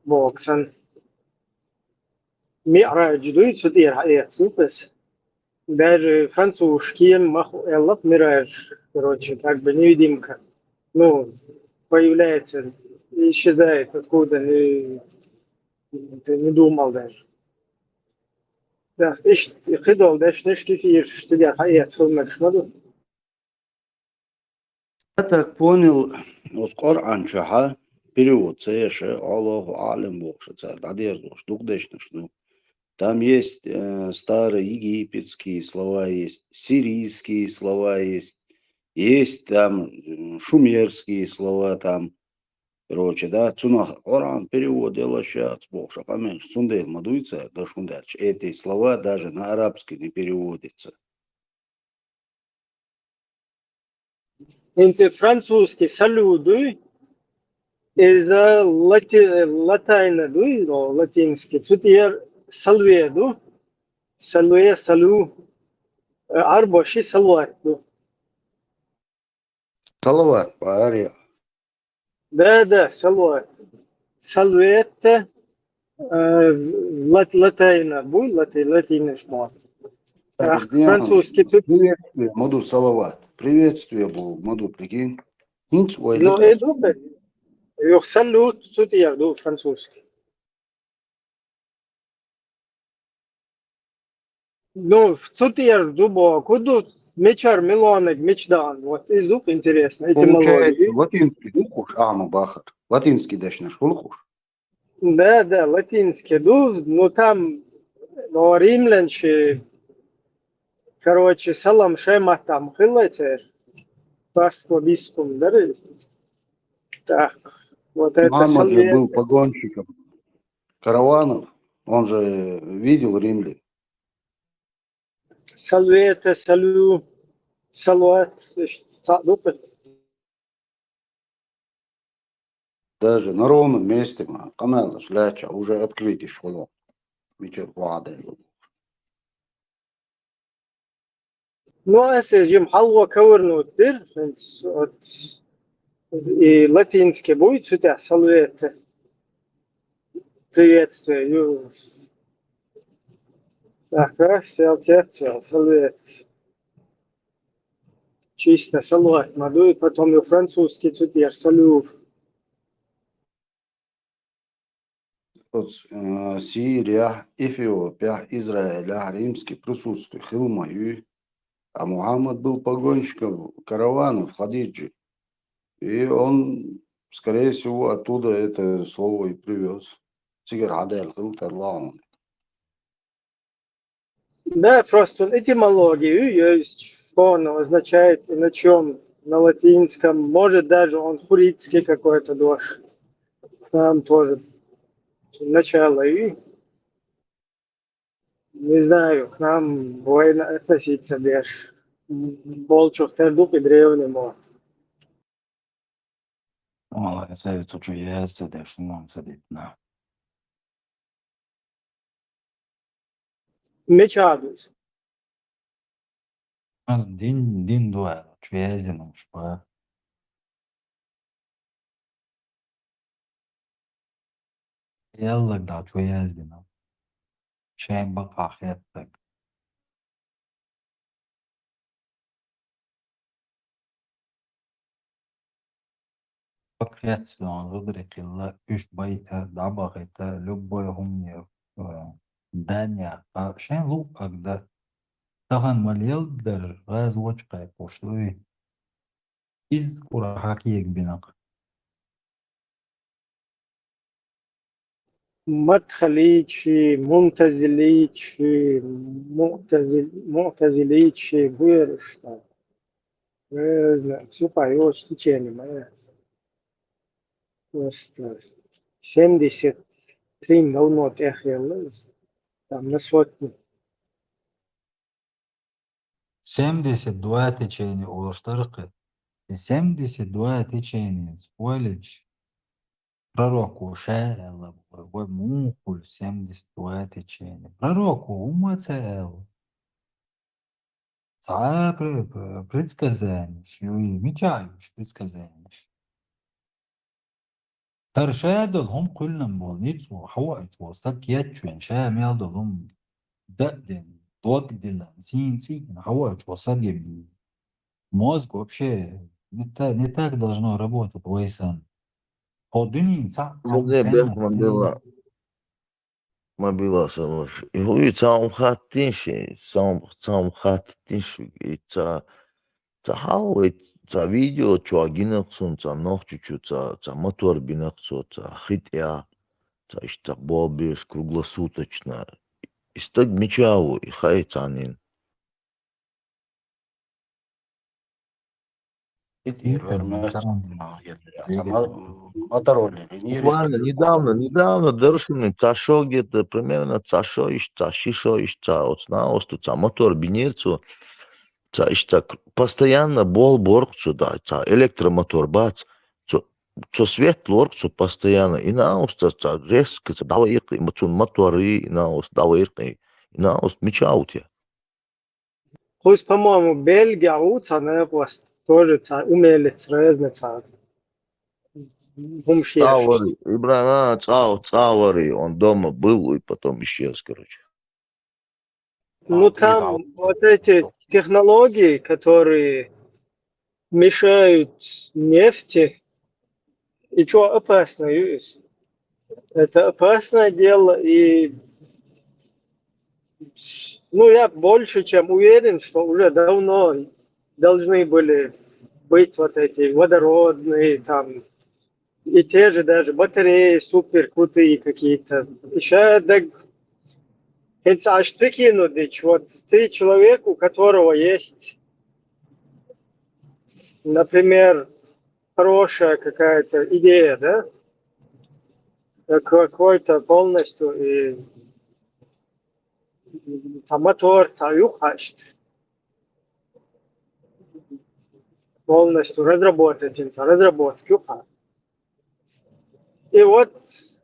боксан. Мираж дует тут я حقيقة супес. Даже французский маху эллап мираж, короче, как бы невидимка. Ну, появляется, исчезает откуда, не думал даже. Да, إيش خدوا ده إيش كثير اشتجار حقيقة صورنا كشمدو. Я так понял, вот Коран Чаха, перевод, Цеша, Аллаху Алим Бог, Шацар, Дадерзу, Штукдешна, Шну. Там есть старые египетские слова, есть сирийские слова, есть там шумерские слова, там, короче, да, Цунах, Коран, перевод, Элашац, Бог, Шапамеш, Цундел, Мадуица, да Шундарч. Эти слова даже на арабский не переводятся. إنت فرنسوسكي سلودوي إذا لاتين دوي أو لاتينسكي تطير سلويدو سلوية سلو عربوشي سلوات دو. Салават, Пария. ده سلوات سلويت لاتين بوي لاتين شمال. Французский тут. Приветствие, Маду Салават. Приветствие был, Маду, прикинь. Хинц, ой, Ну, иду, يوخ سلوت تطير دو французский. Ну, в Цутер, Дубо, куда мечар, Милонек, мечдан. Вот из Дуб интересно, этимология. Латинский духуш, Ама Бахар. Латинский дашнаш, хулхуш. Да, латинский ду, ну там, ну, римлянши, короче, салам шема там, хилатер, паско бискум, да, так, вот это Мама же был салвет, погонщиком караванов, он же видел римлян. салвет, салю, салуат, даже на ровном месте, камелаш, ляча, уже открытый школу. Мичер ваделу. Ну, если Jim Halwa ковернут дыр, и латинский будет сюда, салвет, приветствие, ага, салвет, чисто салват, мадует, потом и французский сюда, салют. Вот Сирия, Эфиопия, Израиль, римский присутствие, Хилмаю. А Мухаммад был погонщиком караванов Хадиджи. И он, скорее всего, оттуда это слово и привез. Да, просто этимологию есть, что оно означает и на чем, на латинском, может даже он хурицкий какой-то дождь. Там тоже начало и не знаю, к нам война относиться без болчух тердук и древнему. Vallahi se çocuğu yerse de şundan sedetna. Мечадус. Az din dua çözünüm şu. Yallah da çözünüm. Şey bak ahirette. Bakretson Rodrikilla üç bayta dabagita любойهم Дания. А шен лук когда тахан малел дар газ вочкай поштуй из урахакиек бинак. مدخليتشي منتزليتشي معتزليتشي вырышта. Не знаю, все поешь, течение мое. Просто 73 давно ехал, там на сотню. 72 течение уштаркы. 72 течение спойлич. Пророку шаэл, мухуль 72 течение. Пророку умацаэл. Ца предсказание, мечаешь предсказание. Таршадол هم كلهم بولنيتس وحوقت وصك ياتشوين شام يالدولهم دقدم توقدل سين حوقت وصك мозг вообще не так должно работать, Вайсан. Ходуни Буде бех мобила салош. И хуй цаум хаттинши, цаум хаттинши, и ца хауэт, ца видео, чуагинаксун, ца нохчучу, ца мотор бинаксу, ца хитя, ца ишта бобиш круглосуточно. Истаг мечаву, и хай цанин. Буквально недавно дершины цашо где-то примерно цашо ища, шишо ища, от снаосту, ца мотор бинирцу, ца ища постоянно бол боргцу, да, ца электромотор бац, цо свет лоргцу постоянно, и наост, ца резко, ца дава иркы, моторы, и наост, дава иркы, и наост, мечаути. Пусть, по-моему, Бельгия, наверное, тоже умелец разница. Цавари, Ибрана, цавари, он дома был и потом исчез, короче. Ну, там вот эти технологии, которые мешают нефти, и что опасно есть. Это опасное дело, и ну, я больше чем уверен, что уже давно должны были быть вот эти водородные там, и те же даже батареи супер крутые какие-то. Еще так, это аж прикинуть, вот ты человек, у которого есть, например, хорошая какая-то идея, да, какой-то полностью, и там мотор, цаюхашт, полностью разработать, разработку. И вот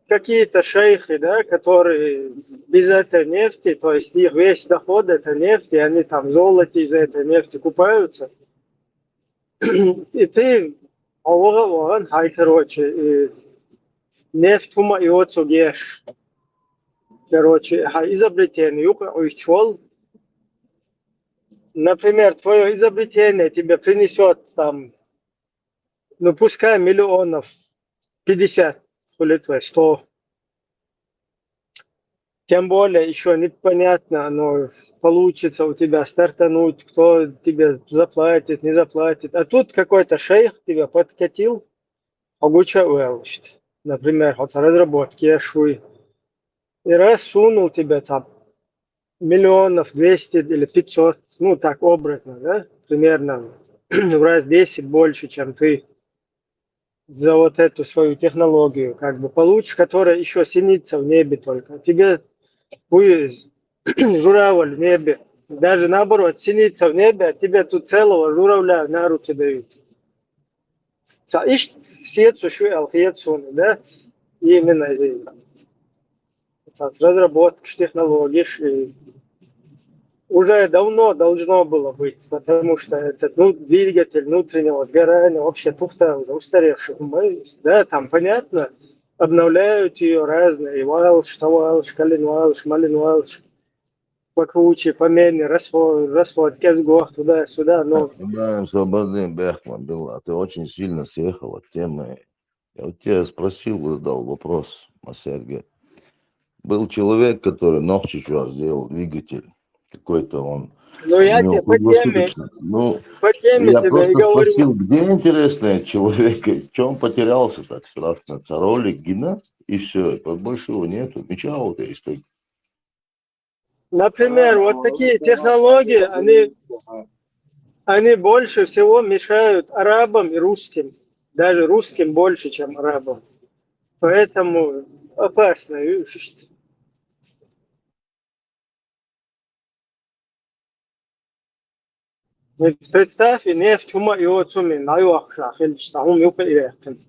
какие-то шейхи, да, которые без этой нефти, то есть их весь доход это нефть, и они там в золоте из этой нефти купаются. И ты, короче, нефть хума и отсугешь. Короче, изобретение, юкчол. Например, твое изобретение тебе принесет там, ну пускай миллионов 50, или 100. Тем более еще непонятно, но получится у тебя стартануть, кто тебе заплатит, не заплатит. А тут какой-то шейх тебя подкатил, обучал, например, вот разработки швы. И раз сунул тебе там миллионов 200 или 500, ну так образно, да, примерно в раз 10 больше, чем ты за вот эту свою технологию, как бы получишь, которая еще синится в небе только. Тебе будет журавль в небе. Даже наоборот, синица в небе, а тебе тут целого журавля на руки дают. Иш сету шу алхетсуны, да? Именно здесь. Разработка технологий уже давно должно было быть, потому что этот двигатель внутреннего сгорания вообще тухта уже устаревший. Да, там понятно, обновляют ее разные, валш, тавалш, калинвалш, малинвалш, покруче, поменьше, расход, кезгох, туда-сюда, но Да, Свободный Бехман, Белла, ты очень сильно съехал от темы. Я у тебя спросил, задал вопрос, Сергей. Был человек, который Нохчичуа сделал двигатель. Какой-то он. ну, У я него тебе по теме, круглосуточно. Ну, по теме я тебе и просто спросил, говорю. где интересный человек, и в чем потерялся так страшно. Это ролик Гина, и все. Больше его нету. Меча вот есть. Например, вот такие технологии, они больше всего мешают арабам и русским. Даже русским больше, чем арабам. Поэтому опасно. Ведь представь, и нефть хума и отцуми на юахша, хельчсахум юка и эхтен.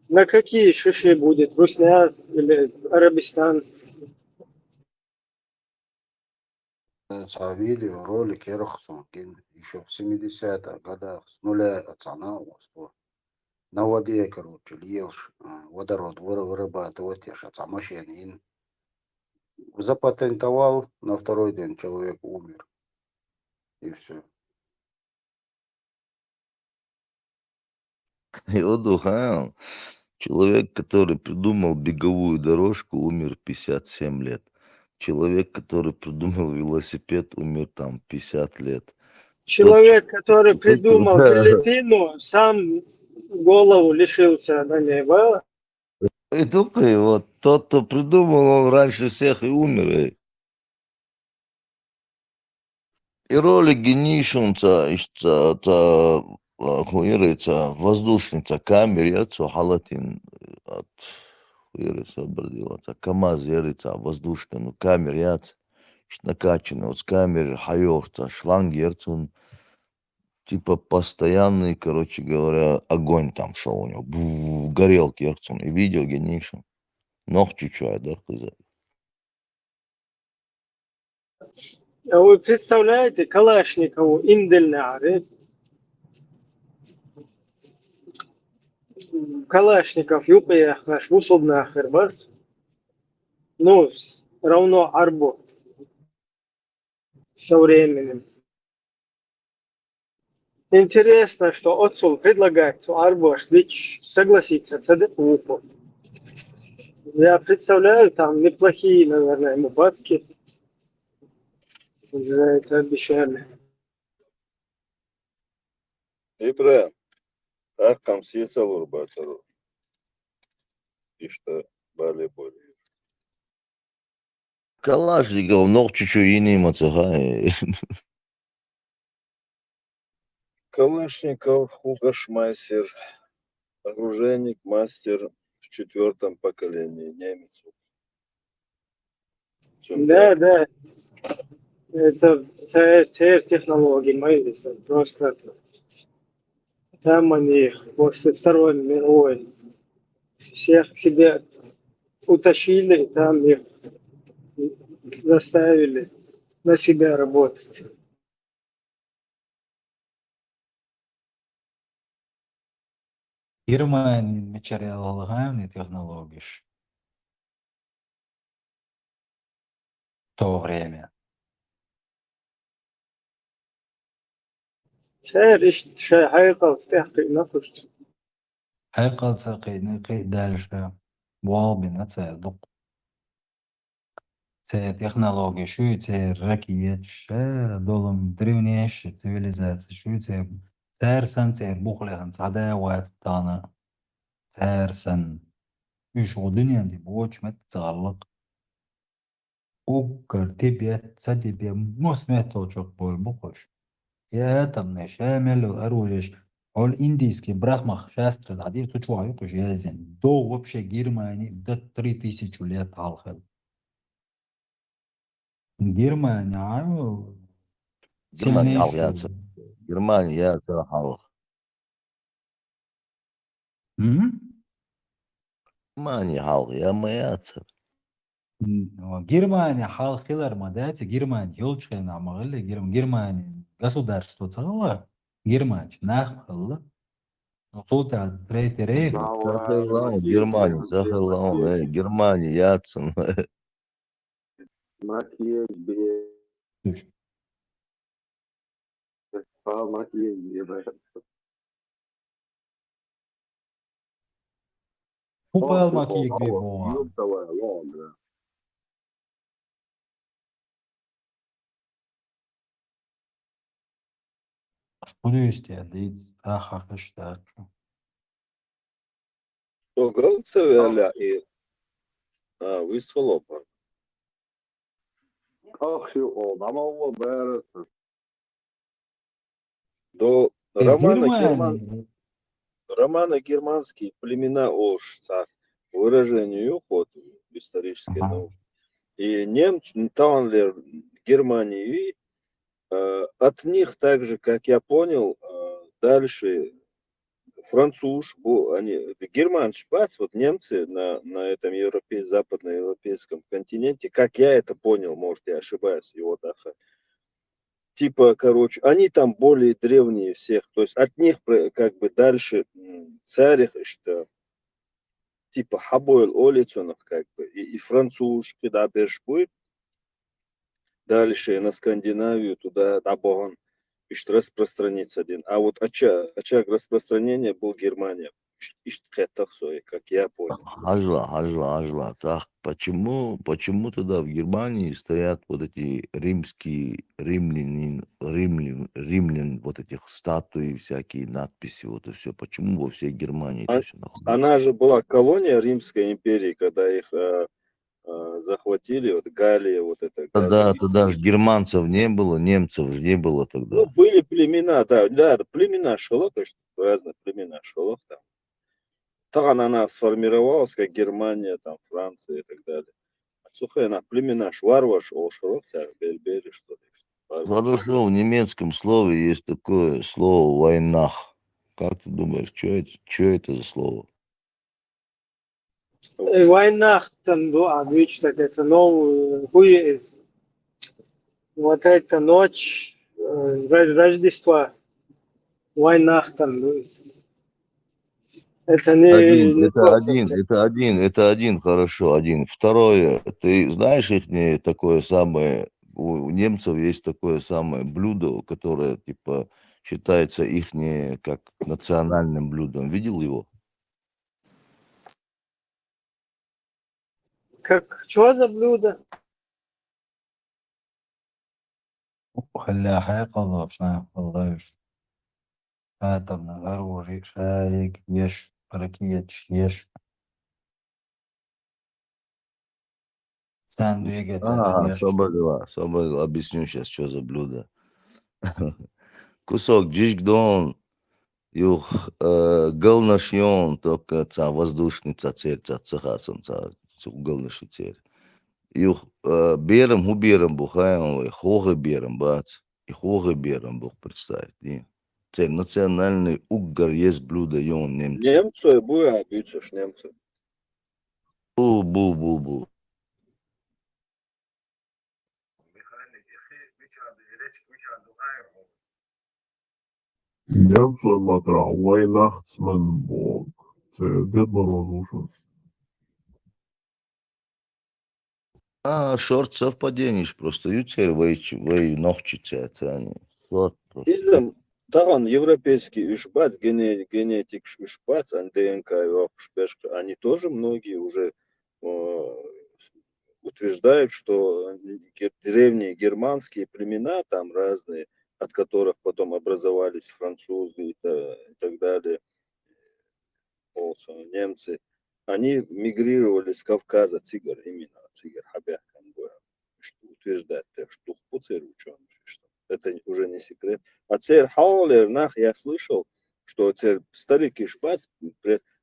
На какие шиши будет? Русня или Арабистан? Видео, ролик Ерохсон, еще в 70-х годах с нуля оценивал, на воде, короче, льешь водород, вырабатывать, а машины. Запатентовал, на второй день человек умер. И все. Йодухан, человек, который придумал беговую дорожку, умер 57 лет. Человек, который придумал велосипед, умер там 50 лет. Человек, который придумал Да. гильотину, сам голову лишился на ней. И только вот тот, кто придумал, он раньше всех и умер. И ролик генишунца, та хуирица, воздушница, камеряцу, халатин от хуирица обродилата, КамАЗ ярица, воздушка, ну камеряц, накачанный, вот с камеры, хайовца, шланг ерцун, типа постоянный, короче говоря, огонь там шел у него, горелки ерцун, и видео генишун. Ног чуть-чуть, да, хыза. А вы представляете, Калашникову индельнары, Калашников юпаях наш мусульнах хербар, ну, равно арбо со временем. Интересно, что отцу предлагает арбош, ведь согласиться, ЦДУ. Я представляю, там неплохие, наверное, ему бабки за это обещали. İbrahim, Akkam siyasa vur basarı. İşte böyle böyle. Калашников, ног чуть-чуть иниматься, Калашников, Хугашмайсер, оружейник, мастер в 4-м поколении, немец. Да, да, это технологии мои, просто там они после Второй мировой всех к себе утащили, там их заставили на себя работать. Германия материалогами технологиш. В то время. سير إيش شيء حقيقة تستحقي نقش. حقيقة ساقي дальше. Волбин أتصدق. Це технология, şu це raket, долом древнейшая цивилизация, şu це церсан, це бухлехан, цадават тана, церсан. Üç o dünyada bu uçmet sağlık. Угар тебе, тебе, мусмет çok bol bu koş. Ya tam ne şamel arujеш. Ол индийский брахмах шастра, да, дир тучуа юкуш язен. До вообще Германии до 3000 лет алхал. Германия, Германия сильнейшая. алгается. Германия халық. Германия халық ямаяться. Германия халқилар мадайте, Германия елчхен амагылы, Германия государство целое, Германия нахмылы. Тут третий рейх. Германия, захылау, Германия ятсын. Купал макиек бибоа. Что есть я, дейц, ахахаштачу. Что Галцевеля и Вистхолопа. До романа германские племена Ошца, выражению ход исторической науки. И немцы, Таунлер, Германии, от них также, как я понял, дальше француз, они герман шпац, вот немцы на этом западноевропейском континенте, как я это понял, может я ошибаюсь, его даха. Типа, короче, они там более древние всех, то есть от них как бы дальше царь, что типа Хабойл Олицонов, как бы, и француз, когда Бершпуй, дальше на Скандинавию, туда, Дабоган, и что распространится один. А вот очаг распространения был Германия. Как я понял. Ажла. Так, почему тогда в Германии стоят вот эти римлян, вот этих статуи, всякие надписи, вот и все. Почему во всей Германии это все находится? Она же была колония Римской империи, когда их захватили, вот Галия, вот это. Тогда же германцев не было, немцев же не было тогда. Ну, были племена, да, племена Шолох, то есть разные племена Шолох там. Так она сформировалась, как Германия, там, Франция и так далее. Сухая она племена Шварваш, Шолох, Бельбери, что ли. Хорошо, в немецком слове есть такое слово «войнах». Как ты думаешь, что это за слово? Weihnachten, du обычно это новый хуез. Вот эта ночь Рождества. Weihnachten. Это не Это один, хорошо, один. Второе, ты знаешь их такое самое, у немцев есть такое самое блюдо, которое типа считается их как национальным блюдом. Видел его? Как что за блюдо? خليها حقيقة الله شنو الله يش. هاتم ضروري شايك يش بركيتش يش. Соболева. Объясню сейчас, что за блюдо. Кусок джишгдон, юх галнашьон, только воздушница церца цехасом галнаши цер. Юх берем бухаем, хога берем, бац. И хога берем, бог представить. Цель национальный угар есть блюдо, и он немцы. Немцы, буя, бьются немцы. Бу. Ņemsonmatrā Weihnachtsmann Dед Мороз ушел. Шорт совпадений просто. Ютер вей нохчица цани. Шорт просто. Излем таган европейский ишбац, генетик ишбац, ДНК они тоже многие уже утверждают, что древние германские племена там разные, от которых потом образовались французы и так далее, немцы, они мигрировали с Кавказа, цигар именно, цигар хабях, утверждает, что ученые, что это уже не секрет. А цер Хаулер, я слышал, что цер старики шпац,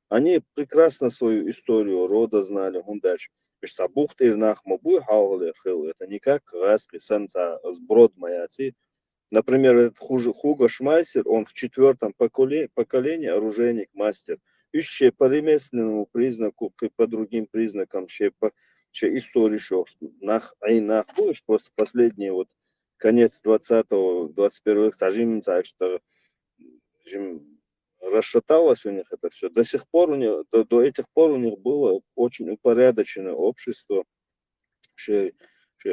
они прекрасно свою историю рода знали, он дальше. Сабухтер нах мобуй Хаулер, это не как раски санца сброд мояци. Например, этот Хуго Шмайсер, он в 4-м поколении оружейник, мастер. Еще по ремесленному признаку, по другим признакам, по истории, что будешь просто последний вот конец 20-го, 21-х, что расшаталось у них это все. До сих пор до этих пор у них было очень упорядоченное общество,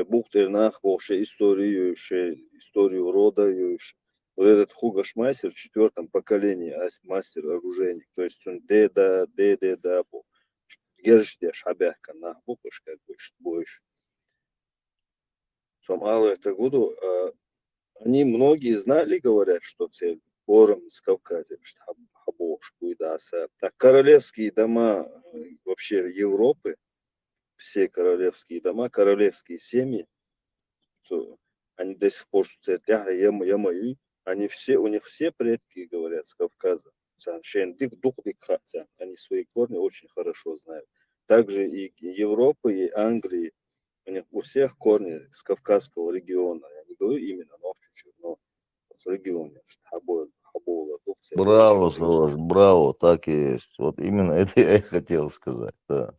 бухтер нахвоше историю рода. Вот этот Хуго Шмайсер в 4-м поколении мастер оружейник. То есть он деда был. Герште шабяка нахбукаш, как бы больше. Сомало это году. Они многие знали, говорят, что цель гором с Кавказа, что хабош, куйдаса. Так королевские дома вообще Европы, все королевские дома, королевские семьи, они до сих пор, они все, у них все предки, говорят, с Кавказа. Они свои корни очень хорошо знают. Также и Европы, и Англии, у них у всех корни с Кавказского региона. Я не говорю именно, но чуть-чуть, но с региона. Браво, Солош, браво, так и есть. Вот именно это я и хотел сказать, да.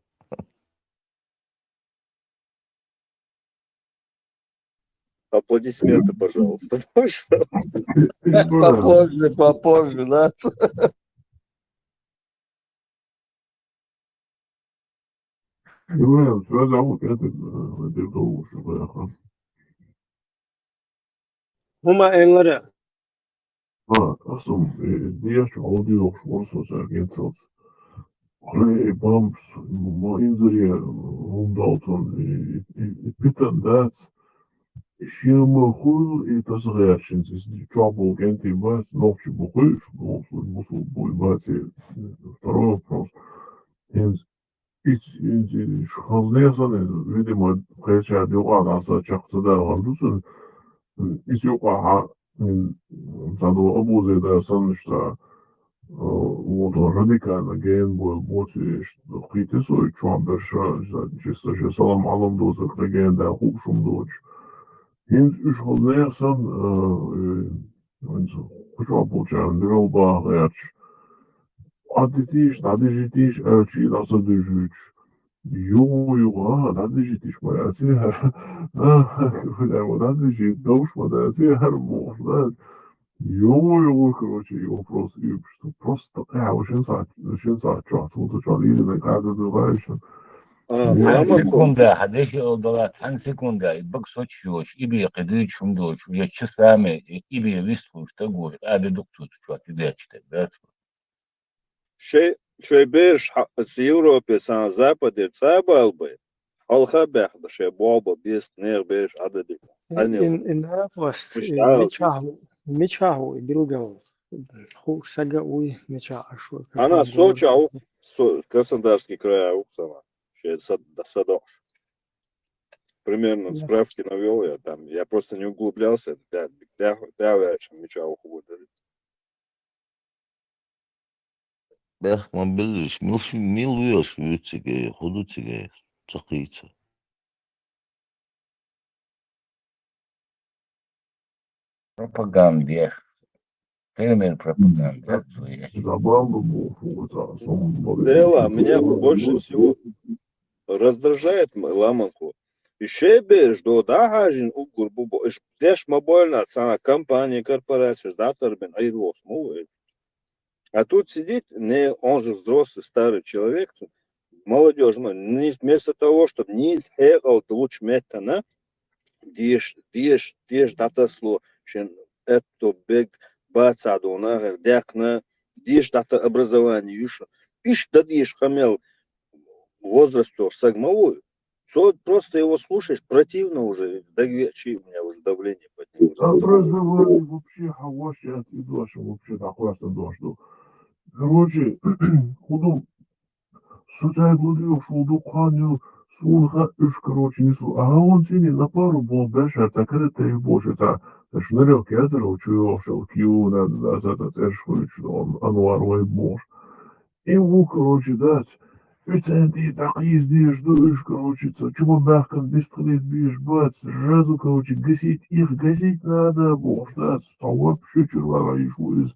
Аплодисменты, пожалуйста. Попозже, да. Иван, тебя зовут это долго поехал. هما إنغرا أصلا ديش عودي وخصوصا ساكنتس على بامس ما إنزري هم دالتون بيتن داتس شيما خول إتصغيرشنز إس دي trouble كنتي بس نوخش بخيش بوصل بوي باتي второй вопрос. Шхазнеясан видимо кайча дюга аса чахцада вандусын исюка саду обузеда саншта вот радикально ген был боти что критисой чуамберша чисто же салам алам доза легенда хушум доч хинс шхазнеясан куча получаем дроба герч адитиш элчи насадыжич надыжитиш моя сер надыжи дош моя сер можно короче его просто что просто такая очень сад чувствую или как называешь секунда, hadis dolar tan sekunda, bak soçuyor, ibi qediç humdoç, ya çisame, ibi vistfuş da gol, abi doktor şu atidechte, да. Шей берш с Европе сан западе цабал бы, алха бехда шей боба без нер берш адады. إن عرفت ميتشاهو بيلقوا هو سجاوي ميتشاهو Она Сочи, Краснодарский край, сама. Садок. Примерно справки навел я там. Я просто не углублялся. Бехман biliriz. Milviyor Yütsige, Hudutsige, Çakıyça. Пропаганда. Термин пропаганда. забавно было Дело, меня больше всего раздражает ламанку. Еще бежишь до дагажин у гурбу, дешь мобильно, цена компания, корпорация, да, торбин, айрвос, а тут сидит, не, он же взрослый, старый человек, молодежь, вместо того, чтобы не изгерал луч метана, дишь датасло, шен это бег бацадона, дякна, дишь дата образование, иш дадишь хамел возрасту сагмовую. Просто его слушаешь, противно уже, у меня уже давление поднялось. Образование вообще хаваши от идоша, вообще такое дошло. Короче, худом социальный модел, шулду каню, сунха, короче, несу. А он синий на пару был дальше, закрыто и больше, шнырек язер, учу, шел кью, на цершку, он ануар, бож. И его, короче, дать. Ты так ездишь, дуешь, короче, чего мягко, быстрее бежишь, бац, сразу, короче, гасить надо, бог, да, вообще червара и шуиз.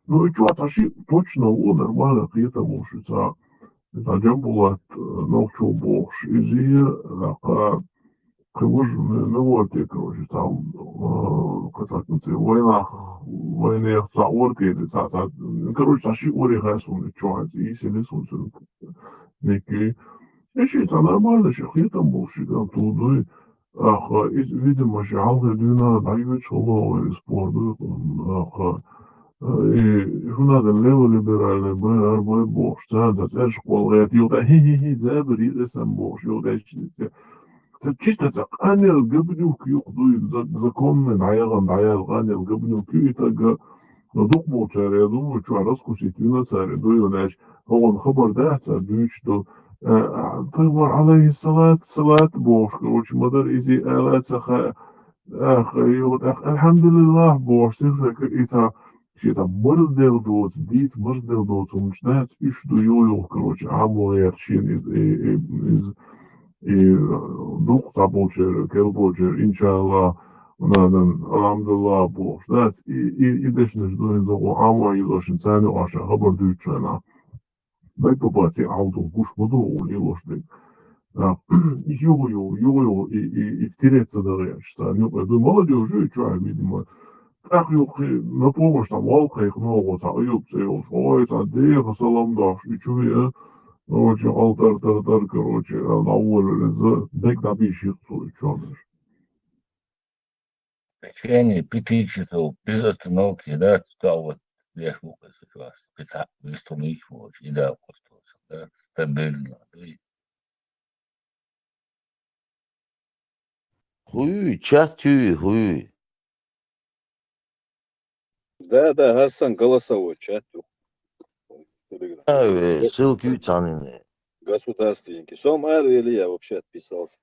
Ну и что, отошли, точно, нормально, ты это можешь, это джамбулат, ногчу богш, изи, кывыж, ну вот, и, короче, казатницы, войнах, орки, короче, таши ори хайсун, чуать, и сели сунсун, некий. Еще это нормально, что я там был, что туды, видимо, что алга дюна, дайвич холо, спорт, и журнал лево либеральный, б бош, за школу, я тилда, хе-хе-хе, забери, сам бош, это чисто за анел габнюк юхду, законный, наяган, анел габнюк, и так, но дух молчал, я думаю, что раскусить вина царя, дуй, он хабар дается, что Пайгамбар алейхиссалат бош, короче, мадар изи алат саха, алхамдулиллах бош, шица мырздел доц, диц мырздел доц, он начинает ищу йо, короче, аму ярчин и дух заболчер, келболчер, иншаллах, алхамдулилlah бош, и дешнеш дуин зогу аму изошин цану аша, хабар дючана. Дай побачить ауто, гуш воду, и лошадь. Югою, и втереться до речи. Молодежь, что, видимо, так на помощь, там, лалка их много, юбцы, ой, деха, салам дашь, и что, короче, алтар, короче, на воле, бег на пищицу, и что, Течение 5 часов без остановки, да, стал вот я шмукаю сейчас, беспомощно, и да, просто, да, стабильно. Хуй, чатю, хуй. Да, Гасан, голосовой чат. Ссылки тянины. Государственники. Сом или я вообще отписался.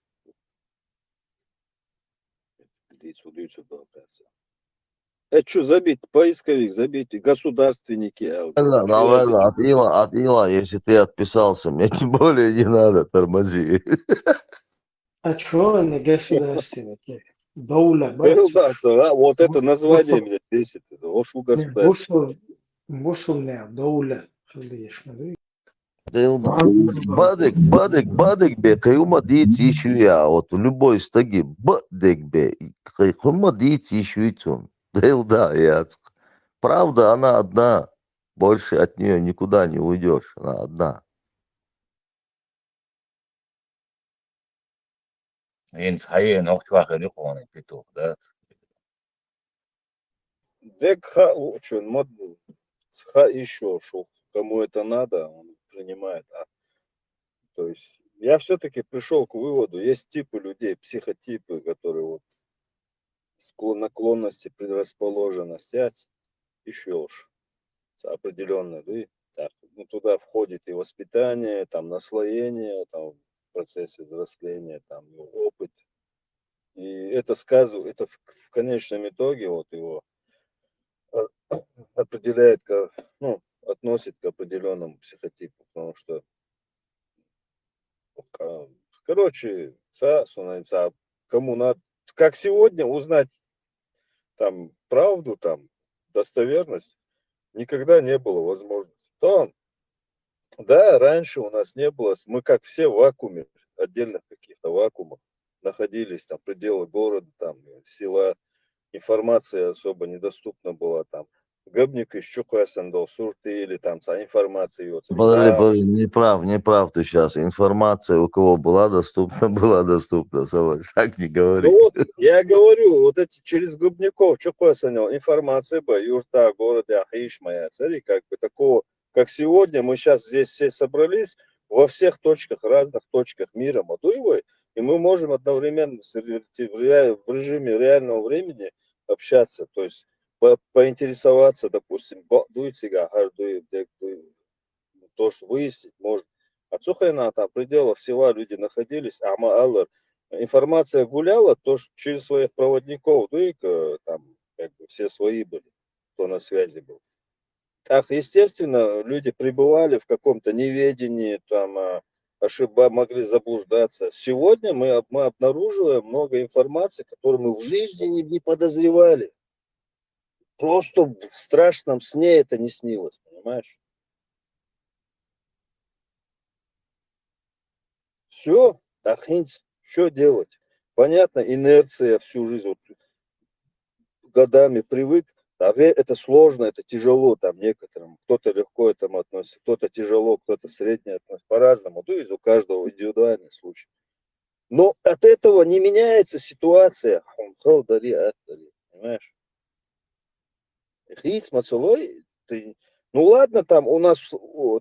Это что, забить, поисковик, забейте, государственники. Ладно, отила, если ты отписался, мне тем более не надо, тормози. А что они государственники? Дауля, Вот это название меня бесит. Ошу государственники. Мусульня, дауля. Бадек бе, каюма диц ищу я, вот любой стаги, бадек бе, каюма диц ищу и тун. Да, яцк. Правда, она одна, больше от нее никуда не уйдешь, она одна. Хаен охтвахер ихоны петух, да? Декха, очень модный. Еще шел. Кому это надо, он принимает. То есть я все-таки пришел к выводу, есть типы людей, психотипы, которые вот наклонности, предрасположенности, еще уж определенно, да, так, туда входит и воспитание, там наслоение, там в процессе взросления, там опыт. И это сказывает, это в конечном итоге вот его определяет, относит к определенному психотипу, потому что, короче, кому надо, как сегодня узнать там правду, там достоверность, никогда не было возможности. То Да, раньше у нас не было, мы как все в вакууме, отдельных каких-то вакуумах находились, там, пределы города, там, села, информация особо недоступна была, там, габник еще квасандал, сурты или там, информация, вот, Подожди, не прав ты сейчас. Информация у кого была доступна, была доступна, Саваш. Так не ну говори. вот, я говорю, вот эти через губников, что квасанил, информация бы, юрта, города, ахиш, моя цель, как бы такого, как сегодня, мы сейчас здесь все собрались, во всех точках, разных точках мира Мадуевой, и мы можем одновременно в режиме реального времени общаться, то есть поинтересоваться, допустим, дуйцега, то, что выяснить можно. Отсюда там в пределах села люди находились, Аллар, информация гуляла, то, что через своих проводников, там как бы все свои были, кто на связи был. Так, естественно, люди пребывали в каком-то неведении, там, могли заблуждаться. Сегодня мы обнаруживаем много информации, которую мы в жизни не подозревали. Просто в страшном сне это не снилось, понимаешь? Все, ахинц, что делать? Понятно, инерция всю жизнь, вот, годами привык, это сложно, это тяжело там некоторым. Кто-то легко к этому относится, кто-то тяжело, кто-то средне относится, по-разному. То есть у каждого индивидуальный случай. Но от этого не меняется ситуация. Понимаешь? Хиц, мацелой, ну ладно, там у нас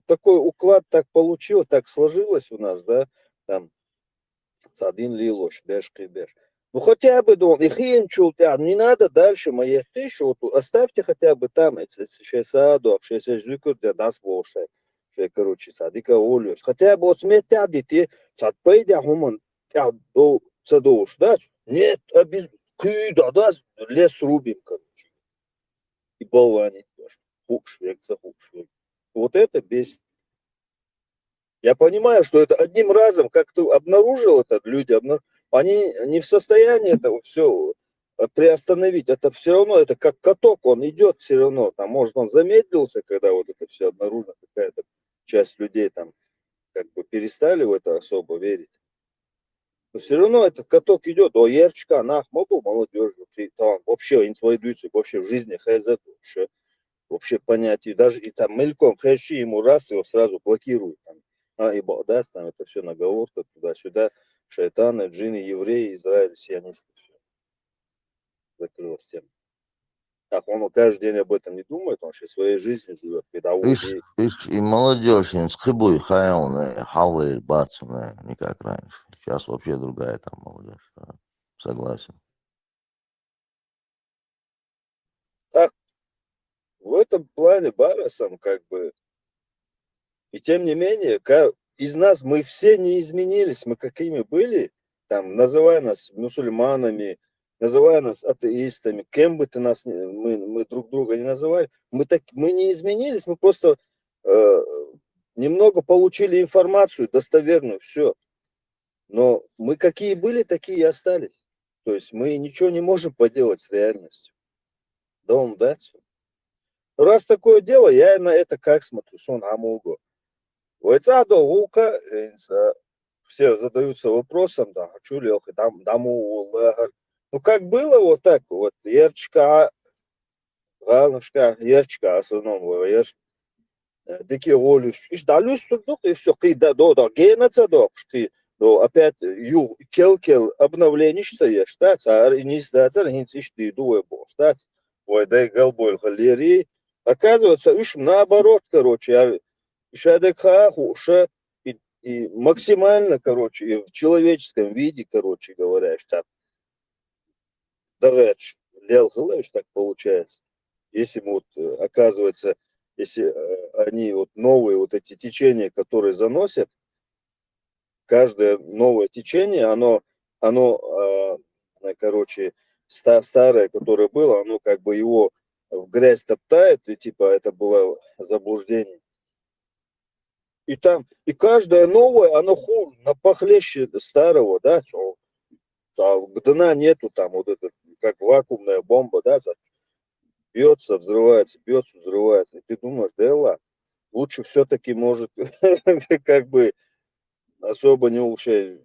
такой уклад так получилось, так сложилось у нас, да, там один лилош, деш кидеш. Ну хотя бы, их не надо дальше моей тысячи, вот оставьте хотя бы там, сейчас саду, сейчас ждут, да нас больше, короче, садика олюс. Хотя бы вот сметя дети, сад пойдя хуман, до садош, да? Нет, да, лес рубим, короче, и болванить тоже. Хукшвек за хукшвек. Вот это бесит. Я понимаю, что это одним разом, как ты обнаружил это, люди, они не в состоянии этого все приостановить. Это все равно, это как каток, он идет все равно. Там, может, он замедлился, когда вот это все обнаружено, какая-то часть людей там как бы перестали в это особо верить. Но все равно этот каток идет. О, Ерчка, нах, могу молодежь, там вообще интуиция, вообще в жизни хз, вообще понятие, даже и там мельком хэши ему раз, его сразу блокируют. Там, и даст, там это все наговорка туда-сюда, шайтаны, джинны, евреи, Израиль, сионисты, все, закрылась тема. Так, он каждый день об этом не думает, он сейчас своей жизнью живет, педагоги. И молодежь, не схыбуй, хавлы, бацуны, не как раньше. Сейчас вообще другая там молодежь, да. Согласен. Так, в этом плане Барасом как бы, и тем не менее, из нас мы все не изменились, мы какими были, там, называя нас мусульманами, называя нас атеистами, кем бы ты нас, мы друг друга не называли, мы не изменились, мы просто немного получили информацию достоверную, все. Но мы какие были, такие и остались. То есть мы ничего не можем поделать с реальностью. Дом, да? Раз такое дело, я на это как смотрю, сон амуго. Войцадо гулка, все задаются вопросом, да, хочу ли там даму, ну как было вот так вот, ерчка, галнушка, ерчка, основном, ерч, деки олюш, и далюс тут, и все, ты да, гена цадок, ты, опять кел обновление, что я штац, а не сдаться, не ты дуэ бо, штац, ой, дай галбой галерии, оказывается, уж наоборот, короче, Шадекхахуша и максимально, короче, и в человеческом виде, короче говоря, что далеч, лелхалэш, так получается. Если вот, оказывается, если они вот новые вот эти течения, которые заносят, каждое новое течение, оно короче, старое, которое было, оно как бы его в грязь топтает, и типа это было заблуждение. И там, и каждое новое, оно похлеще старого, да, дна нету там, вот это, как вакуумная бомба, да, бьется, взрывается, и ты думаешь, да ладно. лучше все-таки может как бы особо не улучшать.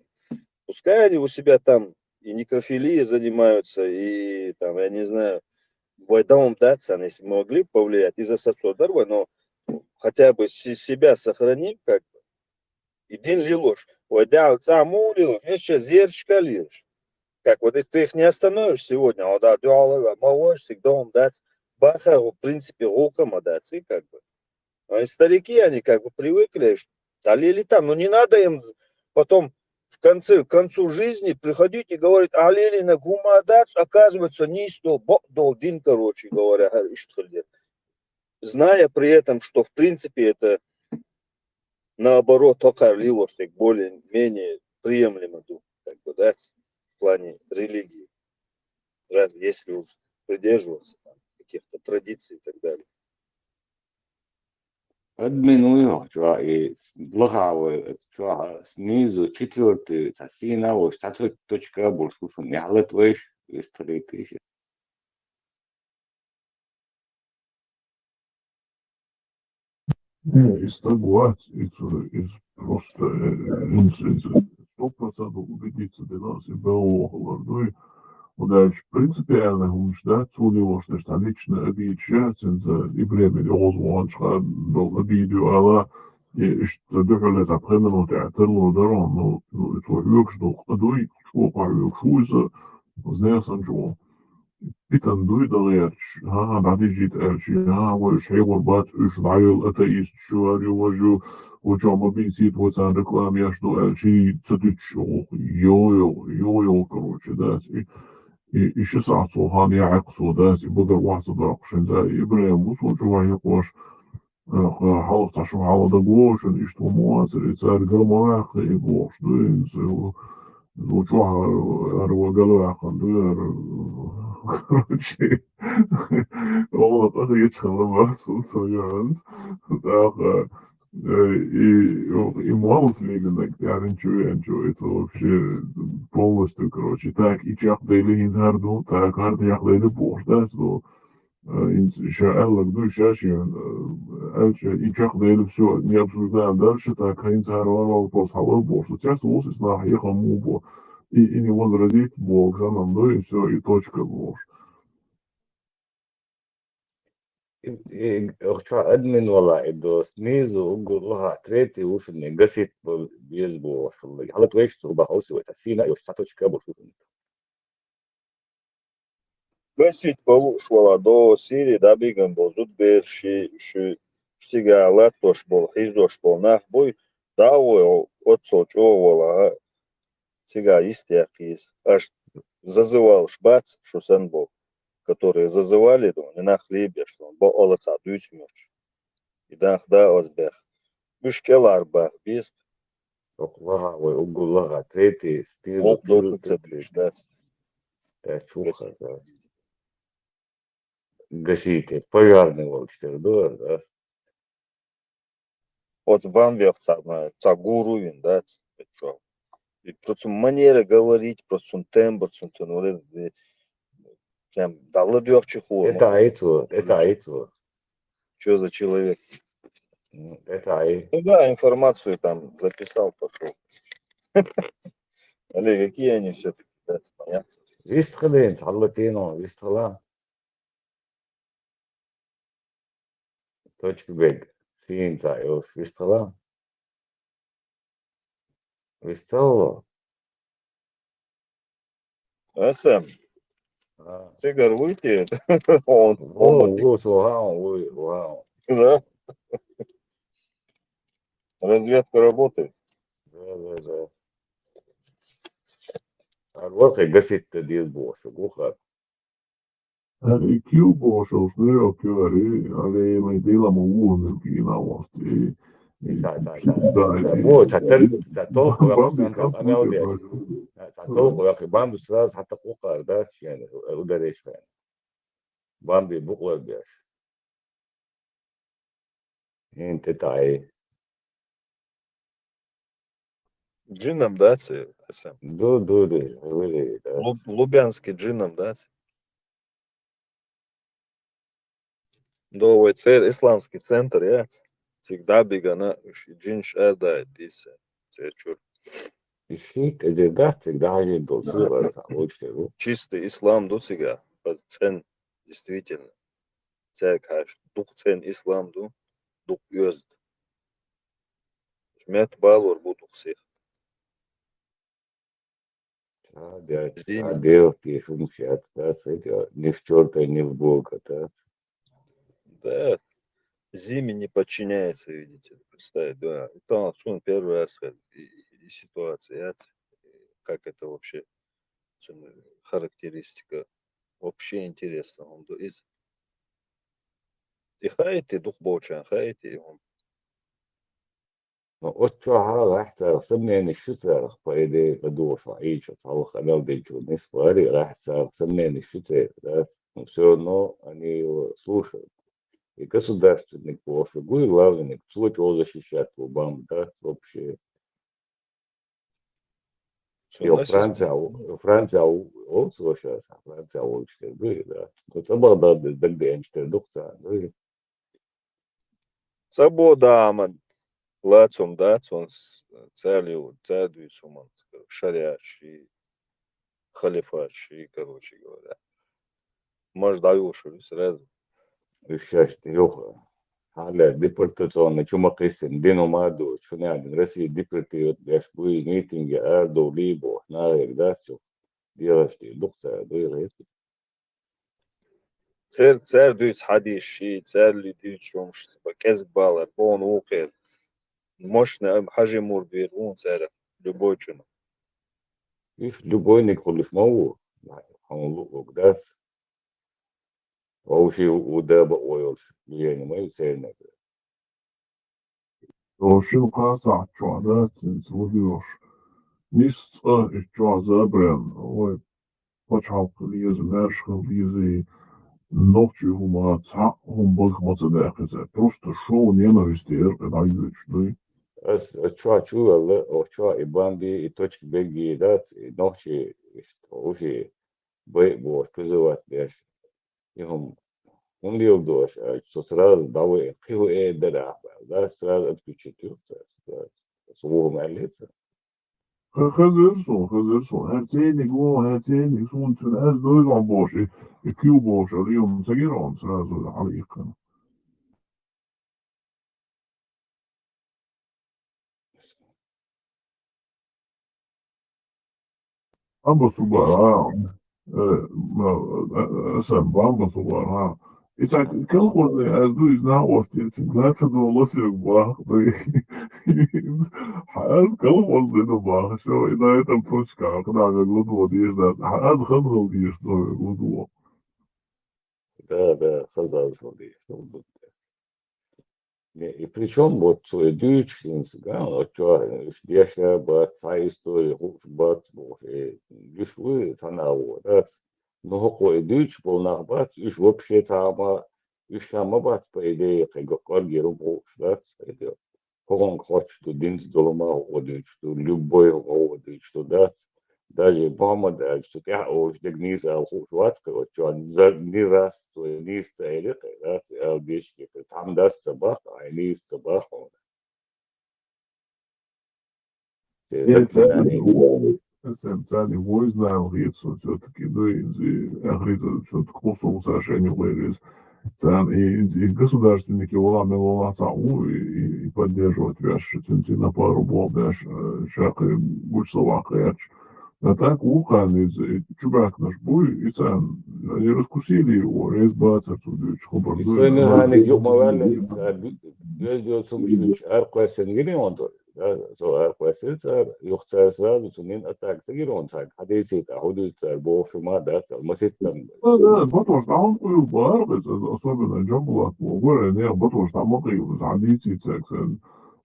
Пускай они у себя там и некрофилией занимаются, и там, я не знаю, бойдамом даться, если могли повлиять из-за соцодарба, но хотя бы себя сохраним, как бы, и день лилош. Ой, да, вот саму лилош, еще зерчка лилош. Как вот ты их не остановишь сегодня, а да, молочь, всегда дать, баха, в принципе, рукам дать, и как бы. А и старики, они как бы привыкли, алили там, но не надо им потом к концу жизни приходить и говорить, алили на гумадац, оказывается, не сто, долдин, короче говоря, зная при этом, что в принципе это наоборот только лилошек более-менее приемлемо, как бы, да, в плане религии, раз если уж придерживаться там, каких-то традиций и так далее. Админуем, что и благовы, что снизу четвертый, сосина, вот статус точка больше, не халатваешь, из 3000. Не, из Тагуат, из просто из 100% убедиться для нас и было. Ну и удачи принципиально умждать цулило, что лично объезжается и времени озвучка до видео, и что даже за премину театру дорогу, ну это юг, что ходой, что парю шуйza, знаешь, Анджо. Питан дуйдалерч, بعد جيت ارچی وشي غربات اشبعيل اتايست شو اريواجو وجوما بيزيد وزان ركلام يشدو ارچی تدتشو يو كروچي داسي إيش ساعتو هاني عقصو داسي بقر واحد داقشن زي إبراهيم وصو جوا يقوش حاول تشوف على دقوش إيش تو مواسر يتسار قرما أخي يقوش دوينس وجوها أروا قالوا عقل دوير короче, вот это я чхала союз, да, и малость легенда, я ничего, это вообще полностью, короче, так, и чах дали инзарду, так, арт ях дали бош, да, что еще эллак, ну, сейчас и чах дали все, не обсуждаем дальше, так, инзарвал вопрос, халой бош, сейчас лучше снах ехал мубо, и не возразить бог за нам, да, и все, и точка бош. Что админ والله إدو سنيزو وقول لها تريتي وفني قصيت بيزبو والله حلت ويش تربح أوسي وتسينا يوش ساتوش كابو شوفني Гасить полушвала до Сирии, да, биган был, зуд берши, штига латош был, хиздош был, нахбой, да, от сочевала, сега истяк есть. Аж зазывал шбац, что сан был, которые зазывали, не на хлебе, что он был олаца, дуть мёч. И да, озбех. Бишкелар бах, биск, لها ويقول لها تريتي ستيزو лоб до تيزو цепляешь, да. تشوفها قسيتي пожарный волчтер, да. От бамбех, ца гуруин, да, что. И просто манера говорить, просто тембр, вот это, прям дало дёрчиху. Это айцу. Что за человек? Это ай. Ну да, информацию там записал, пошел. Олег, какие они все-таки, да, понятно. Вистхалин, салатино, вистхала. Точка бег. Синца, ёш, вистхала. Вистхала. Сэм, ты горвуйте, он, вау. да, разведка работает. Да. الواقع قصة ديال بوش وخا Kjúbósós nökjöri, ali me delamo uonelkin avasti. بو تطلق يا Bambi مثلا kamp انا اودي muke تطلق يا اخي بامبي استاذ حتى قوقع داش يعني ودريش يعني بامبي بقوة بيش انت تعي Джином, да, Сэм? دو Лубянский джином, да? Довой исламский центр, я. Всегда бегана, джинш эрда диса. Цечур. الشيك إذا دات ده حاجة دوسورة تعود شيء Чистый ислам ду сега. Цен, действительно. Цек хаш. Дух цен ислам ду. Дух юзд. Жмет балур будух сих. ده Зимин. ده في مشات ده سيد نفчёрта не в бога да Да, Зиме не подчиняется, видите. Представь, да. Там он первый раз и ситуация, как это вообще характеристика. Вообще интересно. Он из и хаити дух болчан, хаити он. но отча راح ترسمني إن الشتاء فايدة بدوش عيش أو خلال ديجو نسباري راح ترسمني إن الشتاء да все равно они его слушают и государственный пофиг и главный кто его защищать Обама да вообще Все Io на Francia, системе. Francia o social, Francia o işte böyle. O zaman da gençler doktor böyle. Свобода, man. Лацум, дац, он с целью, суман, шариач и халифач, и, короче говоря. Может, даешь сразу. Сейчас yok. Hala deportasyonu çuma kısın dino madu şunu yani resi deportiyo yaş bu meeting erdo libo narik da çok diyorlar doktor böyle. Цер дүйц хадиш, ши, цер ли дүйц шумш, кез балар, бон укер. Мощный хажи мурдвир, он цер, любой чуна. İş любойник холиш мау. Hangi da o şey o da bu oyul. Yani mai sevne. Рошилка сачуада цинцлугиош. Нист ичуаза брен. Ой, почалк лизе, мершхал лизе. Ночи хума ца хум бог мацадехезе. Просто шоу ненависти дайвич, да? Çoğu çuvalı, o çoğu ibandi, точки беги, да, ночи, o şey, bu kızı var, yaş, yihum, он yoldaş, sırada davet, kıyı eder, da, sırada küçültüyor, soğuk mellet. خزرسون هرتيني جو هرتيني سون تن از دوز عم باشي كيو باشا اليوم سجيران سرازو عليك Amba subarā, esam bamba subarā. It's like kelkod as do is now was it's glad to do listen ba. Has kelkod de ba. Show ina eta pushka kada ga gudu diye das. Has khazgul diye sto gudu. Да, создал свои, и причем вот дючкинс, да, вот что, я бат, та история, бат, лишь вы, танау, да, но какой дюч был на бат, уж вообще там, уж там бат, по идее, как коргиру был, да, это, он хочет, что динс долма, одуть, что любой одуть, что да, даже мама, да, что я уж дегниз, а хушватка, вот что, не раз, что не стояли, да, вещи, там даст собака, а не собака. Esam цани voiznājumi lietu, все-таки, да, говорится, что косово совершение вырез. И государственники улами лацау и поддерживать вяш, на пару был вяш, шаг гуч словака. А так Лукан из чубак наш бой, и цан, они раскусили его, резбаться отсюда, И сегодня они говорили, я делал сумасшедший, арквасен гирион, да, so арквасен, юхтар сразу, сунин атак, гирион, так, хадисит, ахудит, бофима, да, маситам. Да, потому что он был барбес, особенно Джамбулат, говоря, не, потому что там мотивы, садится,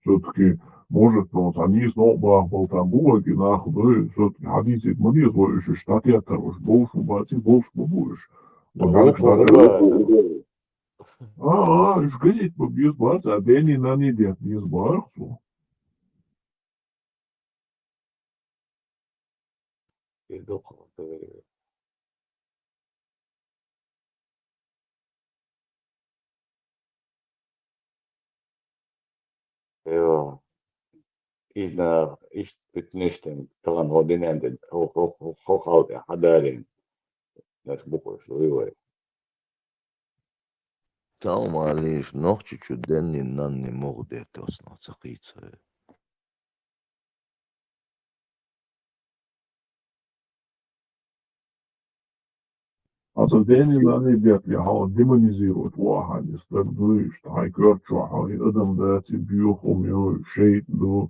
все-таки, может, он они снова был там булаги, нахуй, все-таки хадисит, мне свой еще штатья, уж больше, больше будешь. Вот как штатья. Уж газет без баца, а Дэнни на неделю без барцу. ايوه إذا إيش بتنشتم طبعا هو بينعمل هو خاطئ حدارين ناس بكرة شوي Tau معليش نوخشي دني ناني مغدي توسنا سقيت. Also denen они бят я демонизируют واحد يستقدوش تحيكرت شو حالي أدم داتي بيوخم يو شيء دو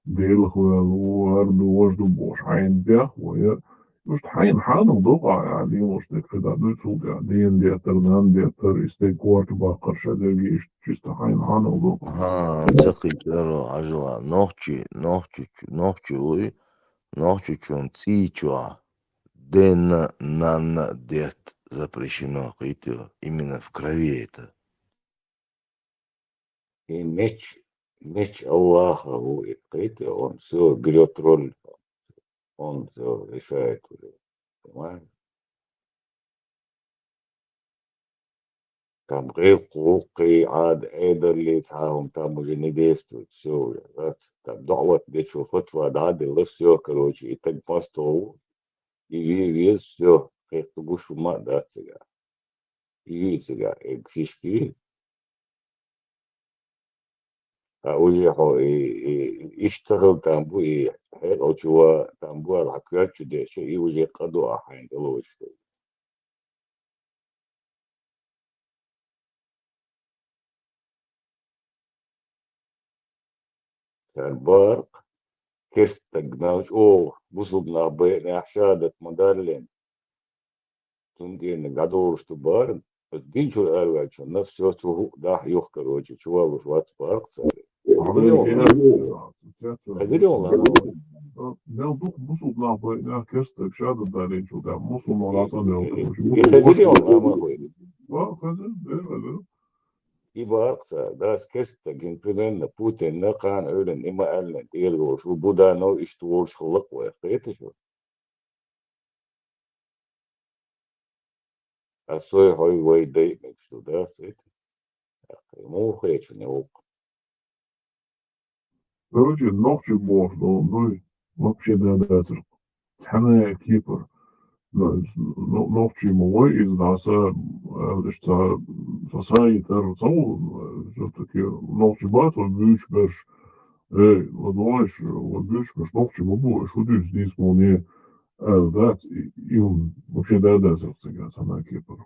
ديلخ ولو هردو وجدو بوش حين بيخ ويا مش حين حانو دوقع يعني مش تكفدا دوتسو قاعدين ديتر نان ديتر استيكورت باقر شدقي شست حين حانو دوقع ها سقيت رو عجلا نوخشي чун цичуа ден нан дет запрещено китё именно в крови это. и меч Аллаха هو إقيت он все берет роль он все решает уже понимаешь там غير حقوقي عاد عيدا اللي يتعاون там уже не действует все там دعوة بيشو فتوى عاد اللي все короче и так просто и весь все как ты будешь ума да сега и сега фишки уже يشتغل تامبو هيك او شو تامبو الحكايات شو شيء وجه قدو احين دلو شيء البارق كيف تقناش بصبنا بين احشادة مدارلين تندين قدور شتبارن بس دين شو الأول شو نفس شو ده يحكر وجه شو وش وات بارق صار Nel duk busuk na bu na kestek şadı dalin şu da musun olasa ne olur? يخدرون ما هو Var kızı değil. يبارق ده كيست جنبنا بوتين نقان أولن إما ألن تيرو شو بودا نو إشتوش خلق ويخيت شو الصوي هاي واي داي مكشو ده سيت مو خيت نو Короче, ногчи бог, ну и вообще да, цена кипр. Ногчи мой из наса, что сосаитер, все-таки ногчи бац, он бюч беш, ладуаш, он бюч беш, ногчи мобу, шуди здесь мне, да, и он вообще да, цена кипр.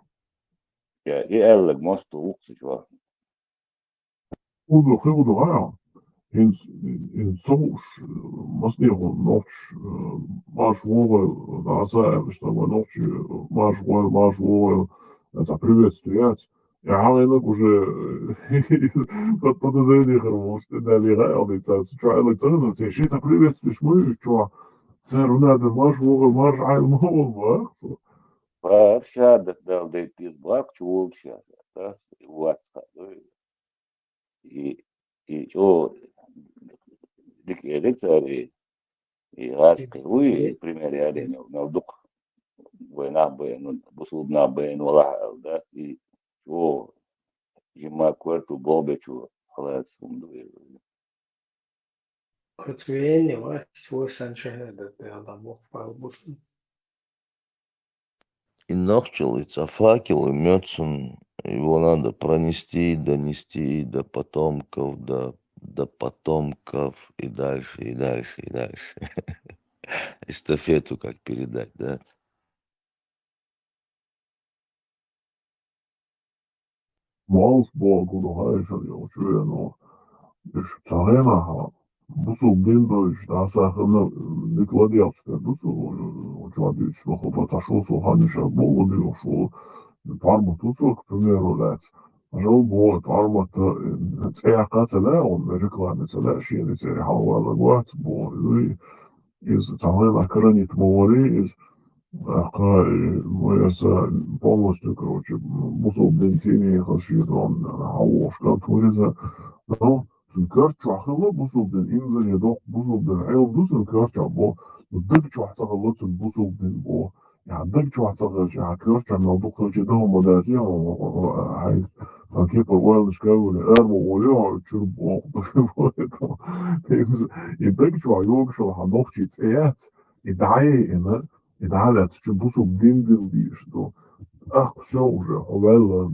يا إيه قال لك ماستو وقت شو Худу, а? In soms was niet gewoon nog maar gewoon daar zijn dus dan nog maar gewoon это приветствовать. Я говорю, уже подозрение хорошо, да, легал, и це чуали це, це ще це приветствуєш ми, що це надо маш ай мова, فشادة دال ديت بيزباق شو شاد ده وات شو ديك صار غاسقي وي بريمير عليه نودق بين بصوبنا بين ولا ده شو جما كورتو بوبي شو خلاص Отвени, вась, шахада, да, муфал бусун. И нохчилится факел, и мёцун, его надо пронести, донести до потомков, до потомков и дальше, и дальше, и дальше. Эстафету как передать, да? Mals Bogul Haishal Yochueno, Tsarena, Busu Bindosh, Dasachana, Nikladiavska, Busu, Chadich, Lohovatashos, Hanisha, Bolodiosh, Parma Tutsuk, Primero Lats. Ажал бо парма цея кацела он рекламе цела шире цея хавала гуат бо из цалена кранит мовори из моя полностью, короче, бусул бензине хаширон хавошка туриза, но сынкарчу ахыла бусул бен инзале дох бусул бен айл дусынкарчу бо дык чухса халот бусул бен бо عندك شو حتصغر حكرت عن موضوع خرج ده مدازي عايز فكيف الوالد شكاوي الأرض ووليها تشرب يدك شو عيوب شو هنوخ تسيات يدعي إن يدعي تشبوسو بدين دي شو ach все уже, wel,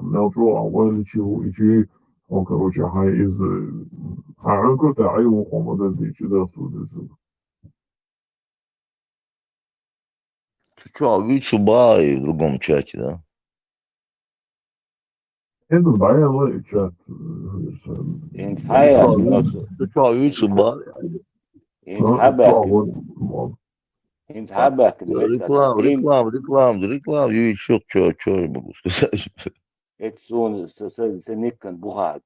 meltro, wel, ichi, он, короче, из характерта, а его хомода, дичи, да, судится. Ты что, видишь, бай в другом чате, да? Это баяла чат, انتحيا Ты что, видишь, бай? вот, انتحابك Реклам, البيت реклам, реклам, реклам, и еще что я могу сказать? اتسون سنكن بوها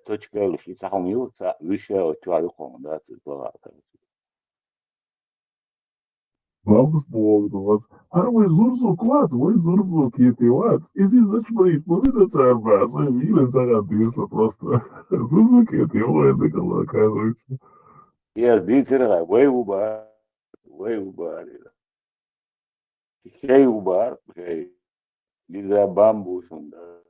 точка лишь и сахом юца выше от человека да vamos por was. Вы зурзу квац, вы зурзу китивац. Изи зачмарит, ну видно царба, свои милен загадывается просто. Зурзу китива, это когда оказывается. я дитера way ubar شيء ubar شيء لذا бамбус да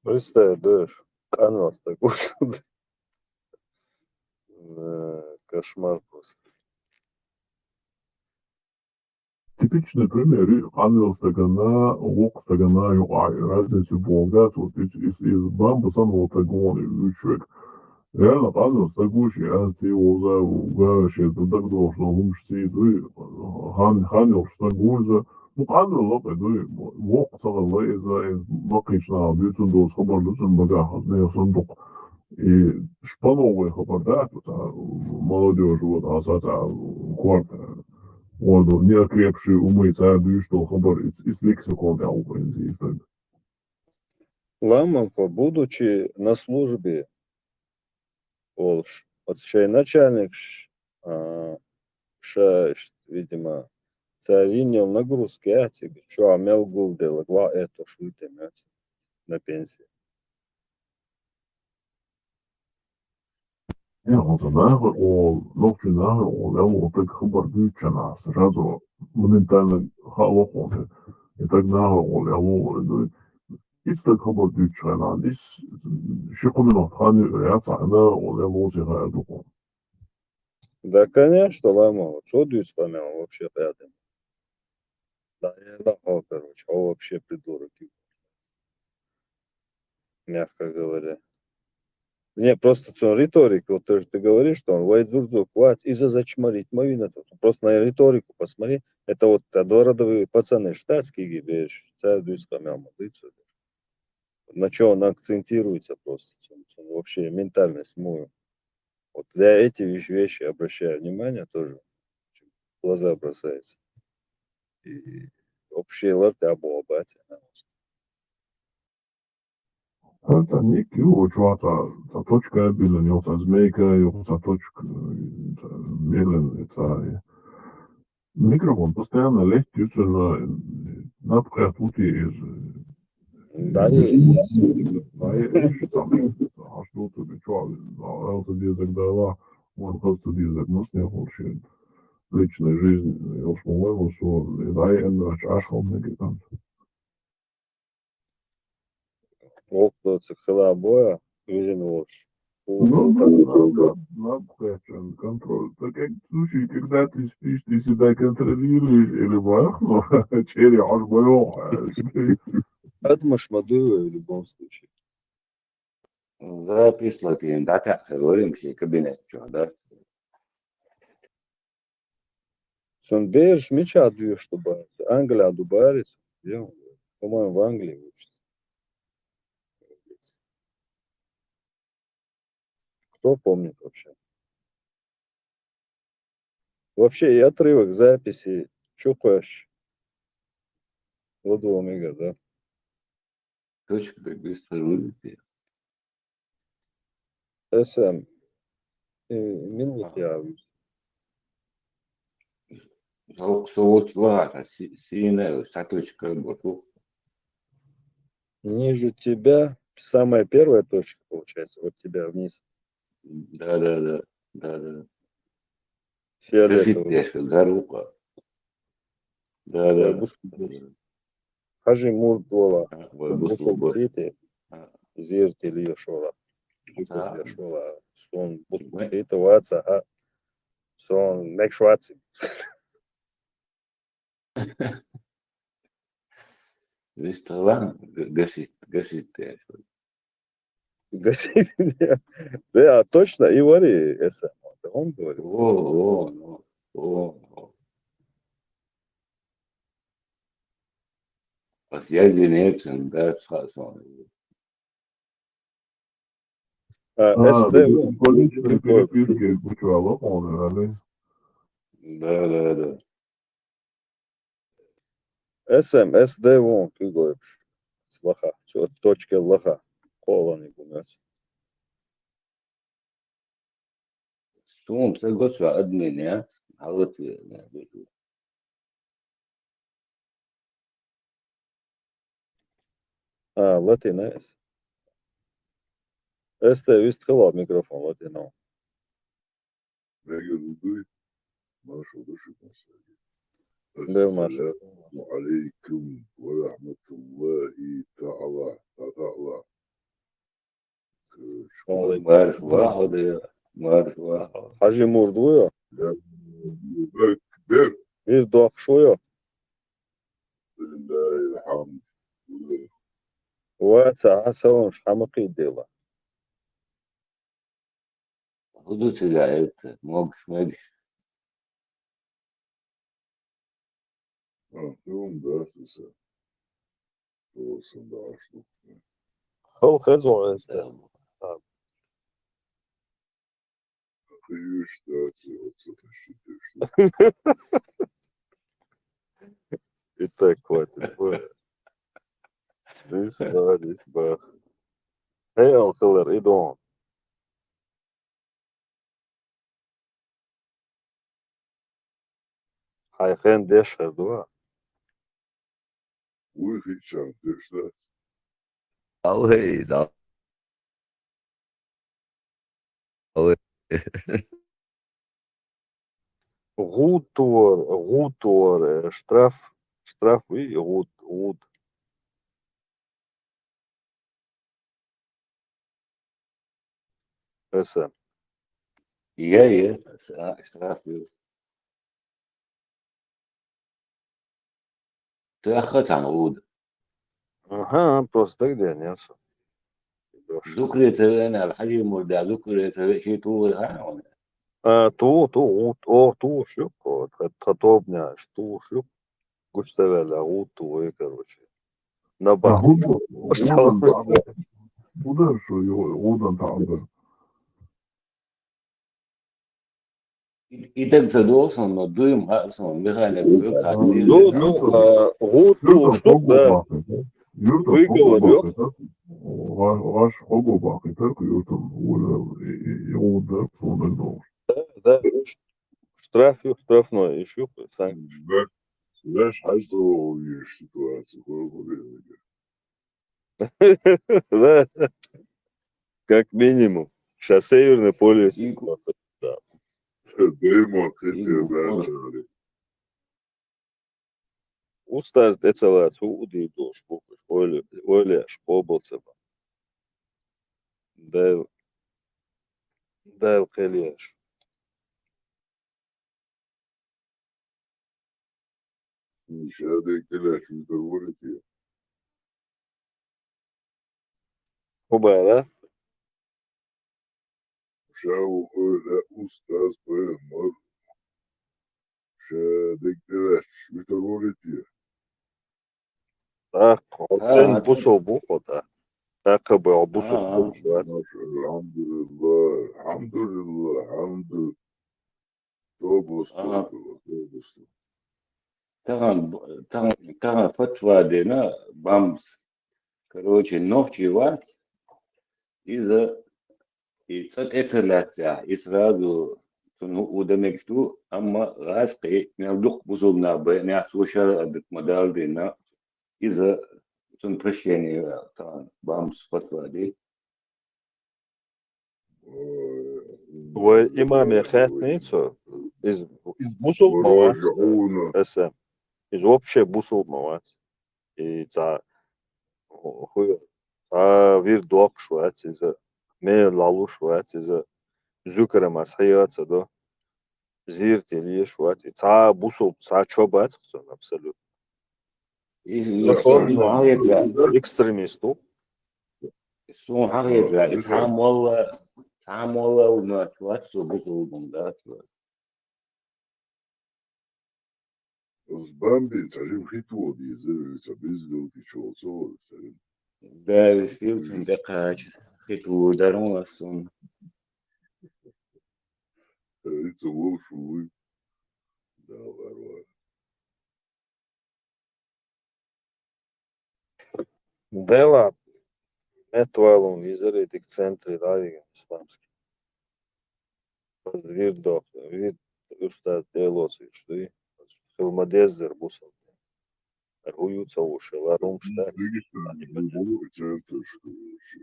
Представь, Дэш, канвас такой, кошмар просто. Типичный пример, ангел стагана, лук стагана, разницу бога, вот из бамбуса, вот такой человек. Реально, ангел стагущий, аз ти оза, угавший, ты так должен, умшти, ты, ханил стагуза, ну, ханил лапы, ты, лук цагалла, из-за, бакична, бютун доз, хабар, бютун багахаз, не сундук. И шпановые хабарда, молодежь, вот, асата, квартира. Вот, неокрепшие умы царю, что хабар из лексикона украинский. Ламанко, будучи на службе, вот чай начальник, видимо, царинил нагрузки, а тебе, что, амел гулдел, гва это шуйте, на пенсии. Ja, onze dagen al, nog je dagen al, ja, wat ik gebaar duurtje naast, razo, моментально халохоне, и так dagen al, ja, wat, iets dat gebaar duurtje naast, is, ще комено, хани, ja, цайна, al, ja, wat zich uit doen. Да, конечно, Ламова, что дюсь помял вообще рядом. Да, я ломал, короче, а вообще придурки, мягко говоря. Не, просто риторика, вот то, что ты говоришь, что он вайдзурдук, вать, и за зачмарить мовина. Просто на риторику посмотри. Это вот двородовые пацаны штатские гибешь, царь дуйска мяма, на что он акцентируется просто. Он вообще ментальность мою. Вот я эти вещи обращаю внимание тоже. В глаза бросается. И общие ларты оболбать. Это некий, очень, точка, bila, не змейка, точка, мелен, это, микрофон постоянно легкий, надо пути из Да, Что тебе, что, это дизель дала, он просто дизель, но с ним вообще личная жизнь, уж по-моему, что, и дай энрач ашхал мне гитан. Окна цехла боя, вижен лучше. Ну, надо качан, контроль. Так как, слушай, когда ты спишь, ты себя контролируешь или бахсу, черри аж боёшь. Адмаш мадуева в любом случае. запись лапин да так говорим все кабинет что да Сон бежишь, меча две, чтобы Англия дубарит. По-моему, в Англии учится. Кто помнит вообще? Вообще, и отрывок записи чукаешь. Ладу омега, да? точка как быстро вылетит СМ. Минут я вот ладно сине саточка вот ниже тебя самая первая точка получается, вот тебя вниз. да Фиолетовый. Гасит Гарука. Да, Ой, да. Хажи мурдола. Бус. Бусулбрити. Зертели шола. Да. Шола. Сон бусулбрити ваца. Сон мекшваци. Ресторан гасит. Гасит. Да, точно. И вари. Это он говорит. О. Was jij die neemt en daar gaat zo. СТ. Дополнительные переписки Кучалов, он, Да. СМ, СД вон, ты говоришь. Лоха. Точки лоха. Колони гумец. Сум се госва админя. Халат Латинес. СТ вist хвал микрофон латино. Маша души Да, Маша. السلام عليكم ورحمة الله تعالى. Марш. Хажи мурдуyo. Бер, Bir dokşuyo. لله الحمد. Ваца асаун шхамaqi дела. Худу цигает. Могш. Антон, да, сиса. Да, что. Хол хазо СТ. Ты что, И так хватит. Дисба. Хейл хиллер идон. Хайхен дешер дуа. Выхичан, ты что? Алгей, да. Гутор, штраф и гут. СМ. Я. Штраф. Ты ахат عود. Ага, просто где несу. ذكرت أنا الحجي مردا ذكرت شيء طول Ту, шлюп, тотопня, шлюп, гуш севеля, гуту, короче. На бах. Куда что его, Удан там, إذا تدوسن نضيم هاسون بخانة بيوكا Гуту, шлюп, да. Выговор, Ваш Огобак, и так Ютон, Уда, Фонен, да. Штрафной, и шлюп, санкции. Знаешь, что есть ситуация, Да. Как минимум. Сейчас Северное поле ситуация. Деймон, ты Устаз децелац, уди дош, оле шкобалцева. Дайл келеш. Ничего, ты что говорите? Оба, да? Шау, устаз, мор. Что говорите? Так, оцен бусол бухота. Так бы бусол бухота. Алхамдулилlah. Таган фатва дена бамс. Короче, ногти ват из-за и эцеляция и сразу удамекту amma غاسقي نلدق بزولنا بنعطوشا مدار دينا إذا تنترشيني طبعا بامس فتوى دي Вы имаме хатницу из бусулмавац, эсэ, из вообще бусулмавац. И за хуй, вир док швац, из ме лалу швац, из зюкера масхияца, да, зирти ли швац, за бусул, за чобац, абсолютно. يسون حقيقة Экстремисту. يسون حقيقة إسحام والله وما تواتسو بطل بندات Os Bambi, تعجب خيتو دي زي تبيزلو دي شو صور سلام. داري سيوتن دقاج خطو دارون أصلا It's a wolf shoe. Da var. Дела, метвалун, визарит, центре, равиген, исламский. Вир док, вир устат делос, что Хилмадезер бусал. Аргуются уши, ларум штат. Любого центра, что вообще.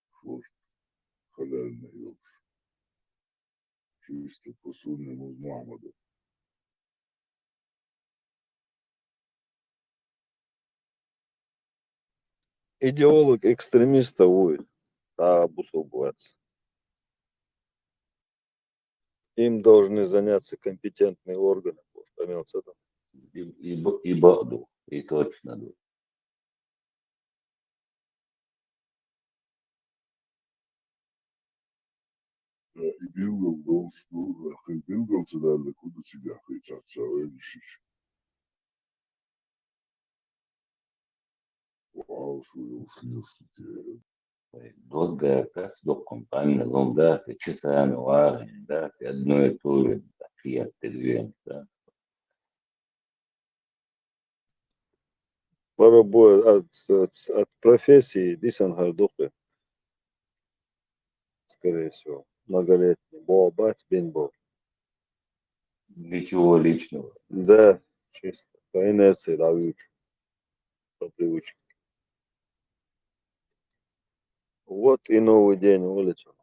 Что халяльный ёб. Чисто по сунному Мухаммаду. Идеолог экстремиста будет, а бусал бывает. Им должны заняться компетентные органы. Понял, что там? и баду, и точно. И Билгал дом, что Билгал цедали, куда тебя хотят, чавенщич. Вау, что я ушли, что тебе. Долго как до компании, долго читаем важно, да, одно и то же, такие две, да. Барабой от профессии Дисангардухи, скорее всего, многолетний. Боабать бенбол. Ничего личного. Да, чисто. По инерции давючу. По привычке. Вот и новый день вылетел.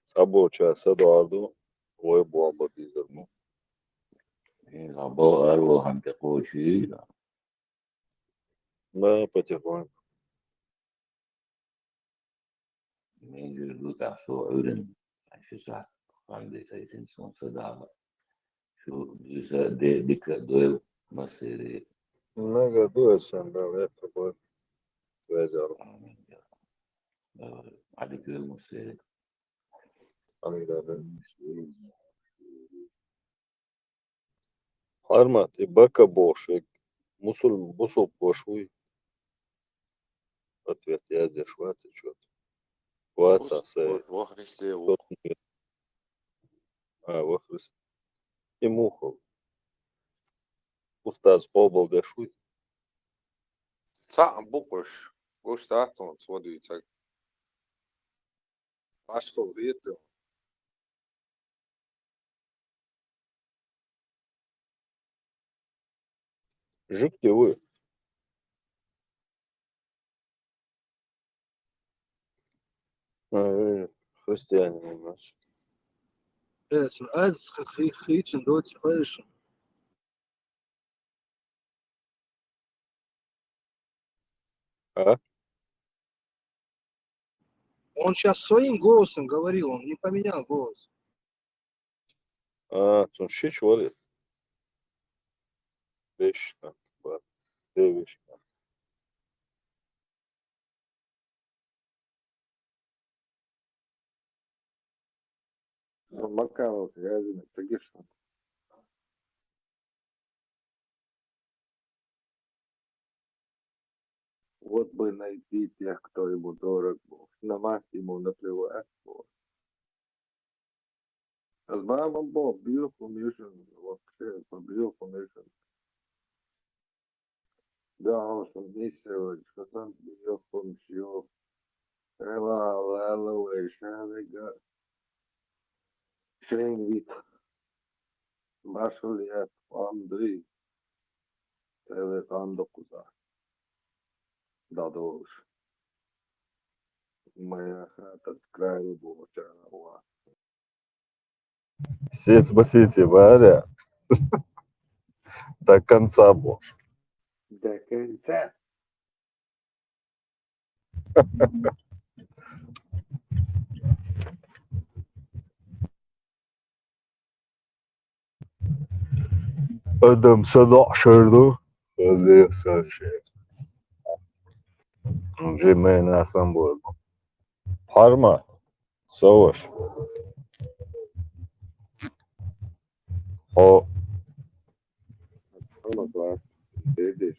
Сабо час, Эдуарду. Ой, Боаба Дизерну. Работа أروح تقول شيء Да, потихоньку. من يقطع شو عرن شو صح عندي تيتن شو صدامة شو جزء ديك دوي مصيري Много дуэсен, да, это будет связал. عليك مصيري Армат и Бака Бош, и Мусул Бусул Бошуй. Ответ я здесь шваца что-то. Шваца, сэ. Во Христ. И Мухов. Устаз Бобл Гашуй. Цаъ букъуш. Гуштахтун цводуйцаг. Ашкыл виету. Жикте вы. Христиане у нас. Az Chichen dort sprechen. А? Он сейчас своим голосом говорил, он не поменял голос. Тун шич вали. Вещка. Девишка. Макалов, я видно, тагишка. Вот бы найти тех, кто ему дорог был. На мать ему наплевать было. As mama был beautiful mission, вообще, beautiful mission. Да, он что миссия, что там beautiful mission. Ela, шавига. Шейнвит. Машулият, Андрей. Теле Андокуза. Да, долж. Моя хата с краю была. Все спасите, Варя. До конца был. До конца. Adam sana aşırdı. Öyle şey. Cem'e nasıl bu? Parma. Savaş. O Ama var. Dedi.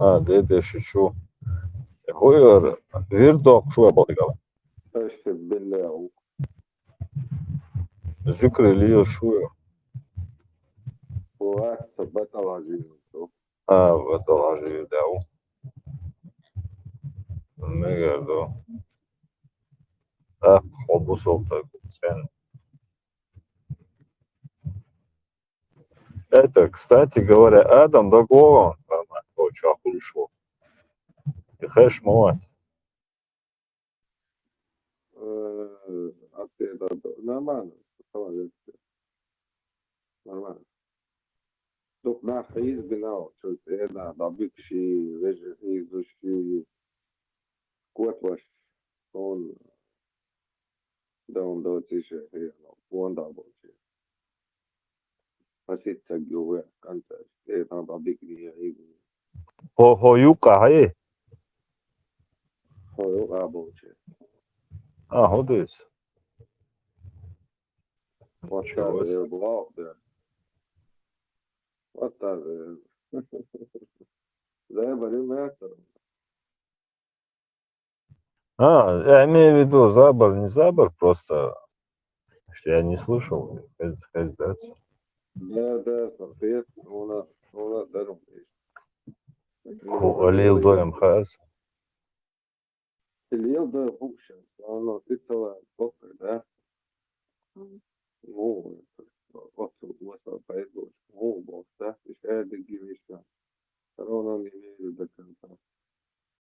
dede şu. Huyur. Bir dok şu yapalım. Öşte billah. Zükreliyor şu. Bu sabah alacağım. Evet dolaşıyor da o. Ne geldi o? Hobu soktu sen. Это, кстати говоря, Адам Догован, очень охуел. И хэш мать. Ответа нормально. Нормально. Doch nach ist genau. Da büyük şey, veje şey, kuvvet son devam da şey, bu anda bu şey. Basit çekiyor kanka. Da büyük diye. Hoyuka, hayır. Hoyo abo şey. Hodis. What the bu out. What the Да, блин, это. Я имею в виду забор, не забор, просто что я не слышал. Да, соответственно, она даром. Олил доем хас. Илья, да, букшин, оно ты целая, да? Ну,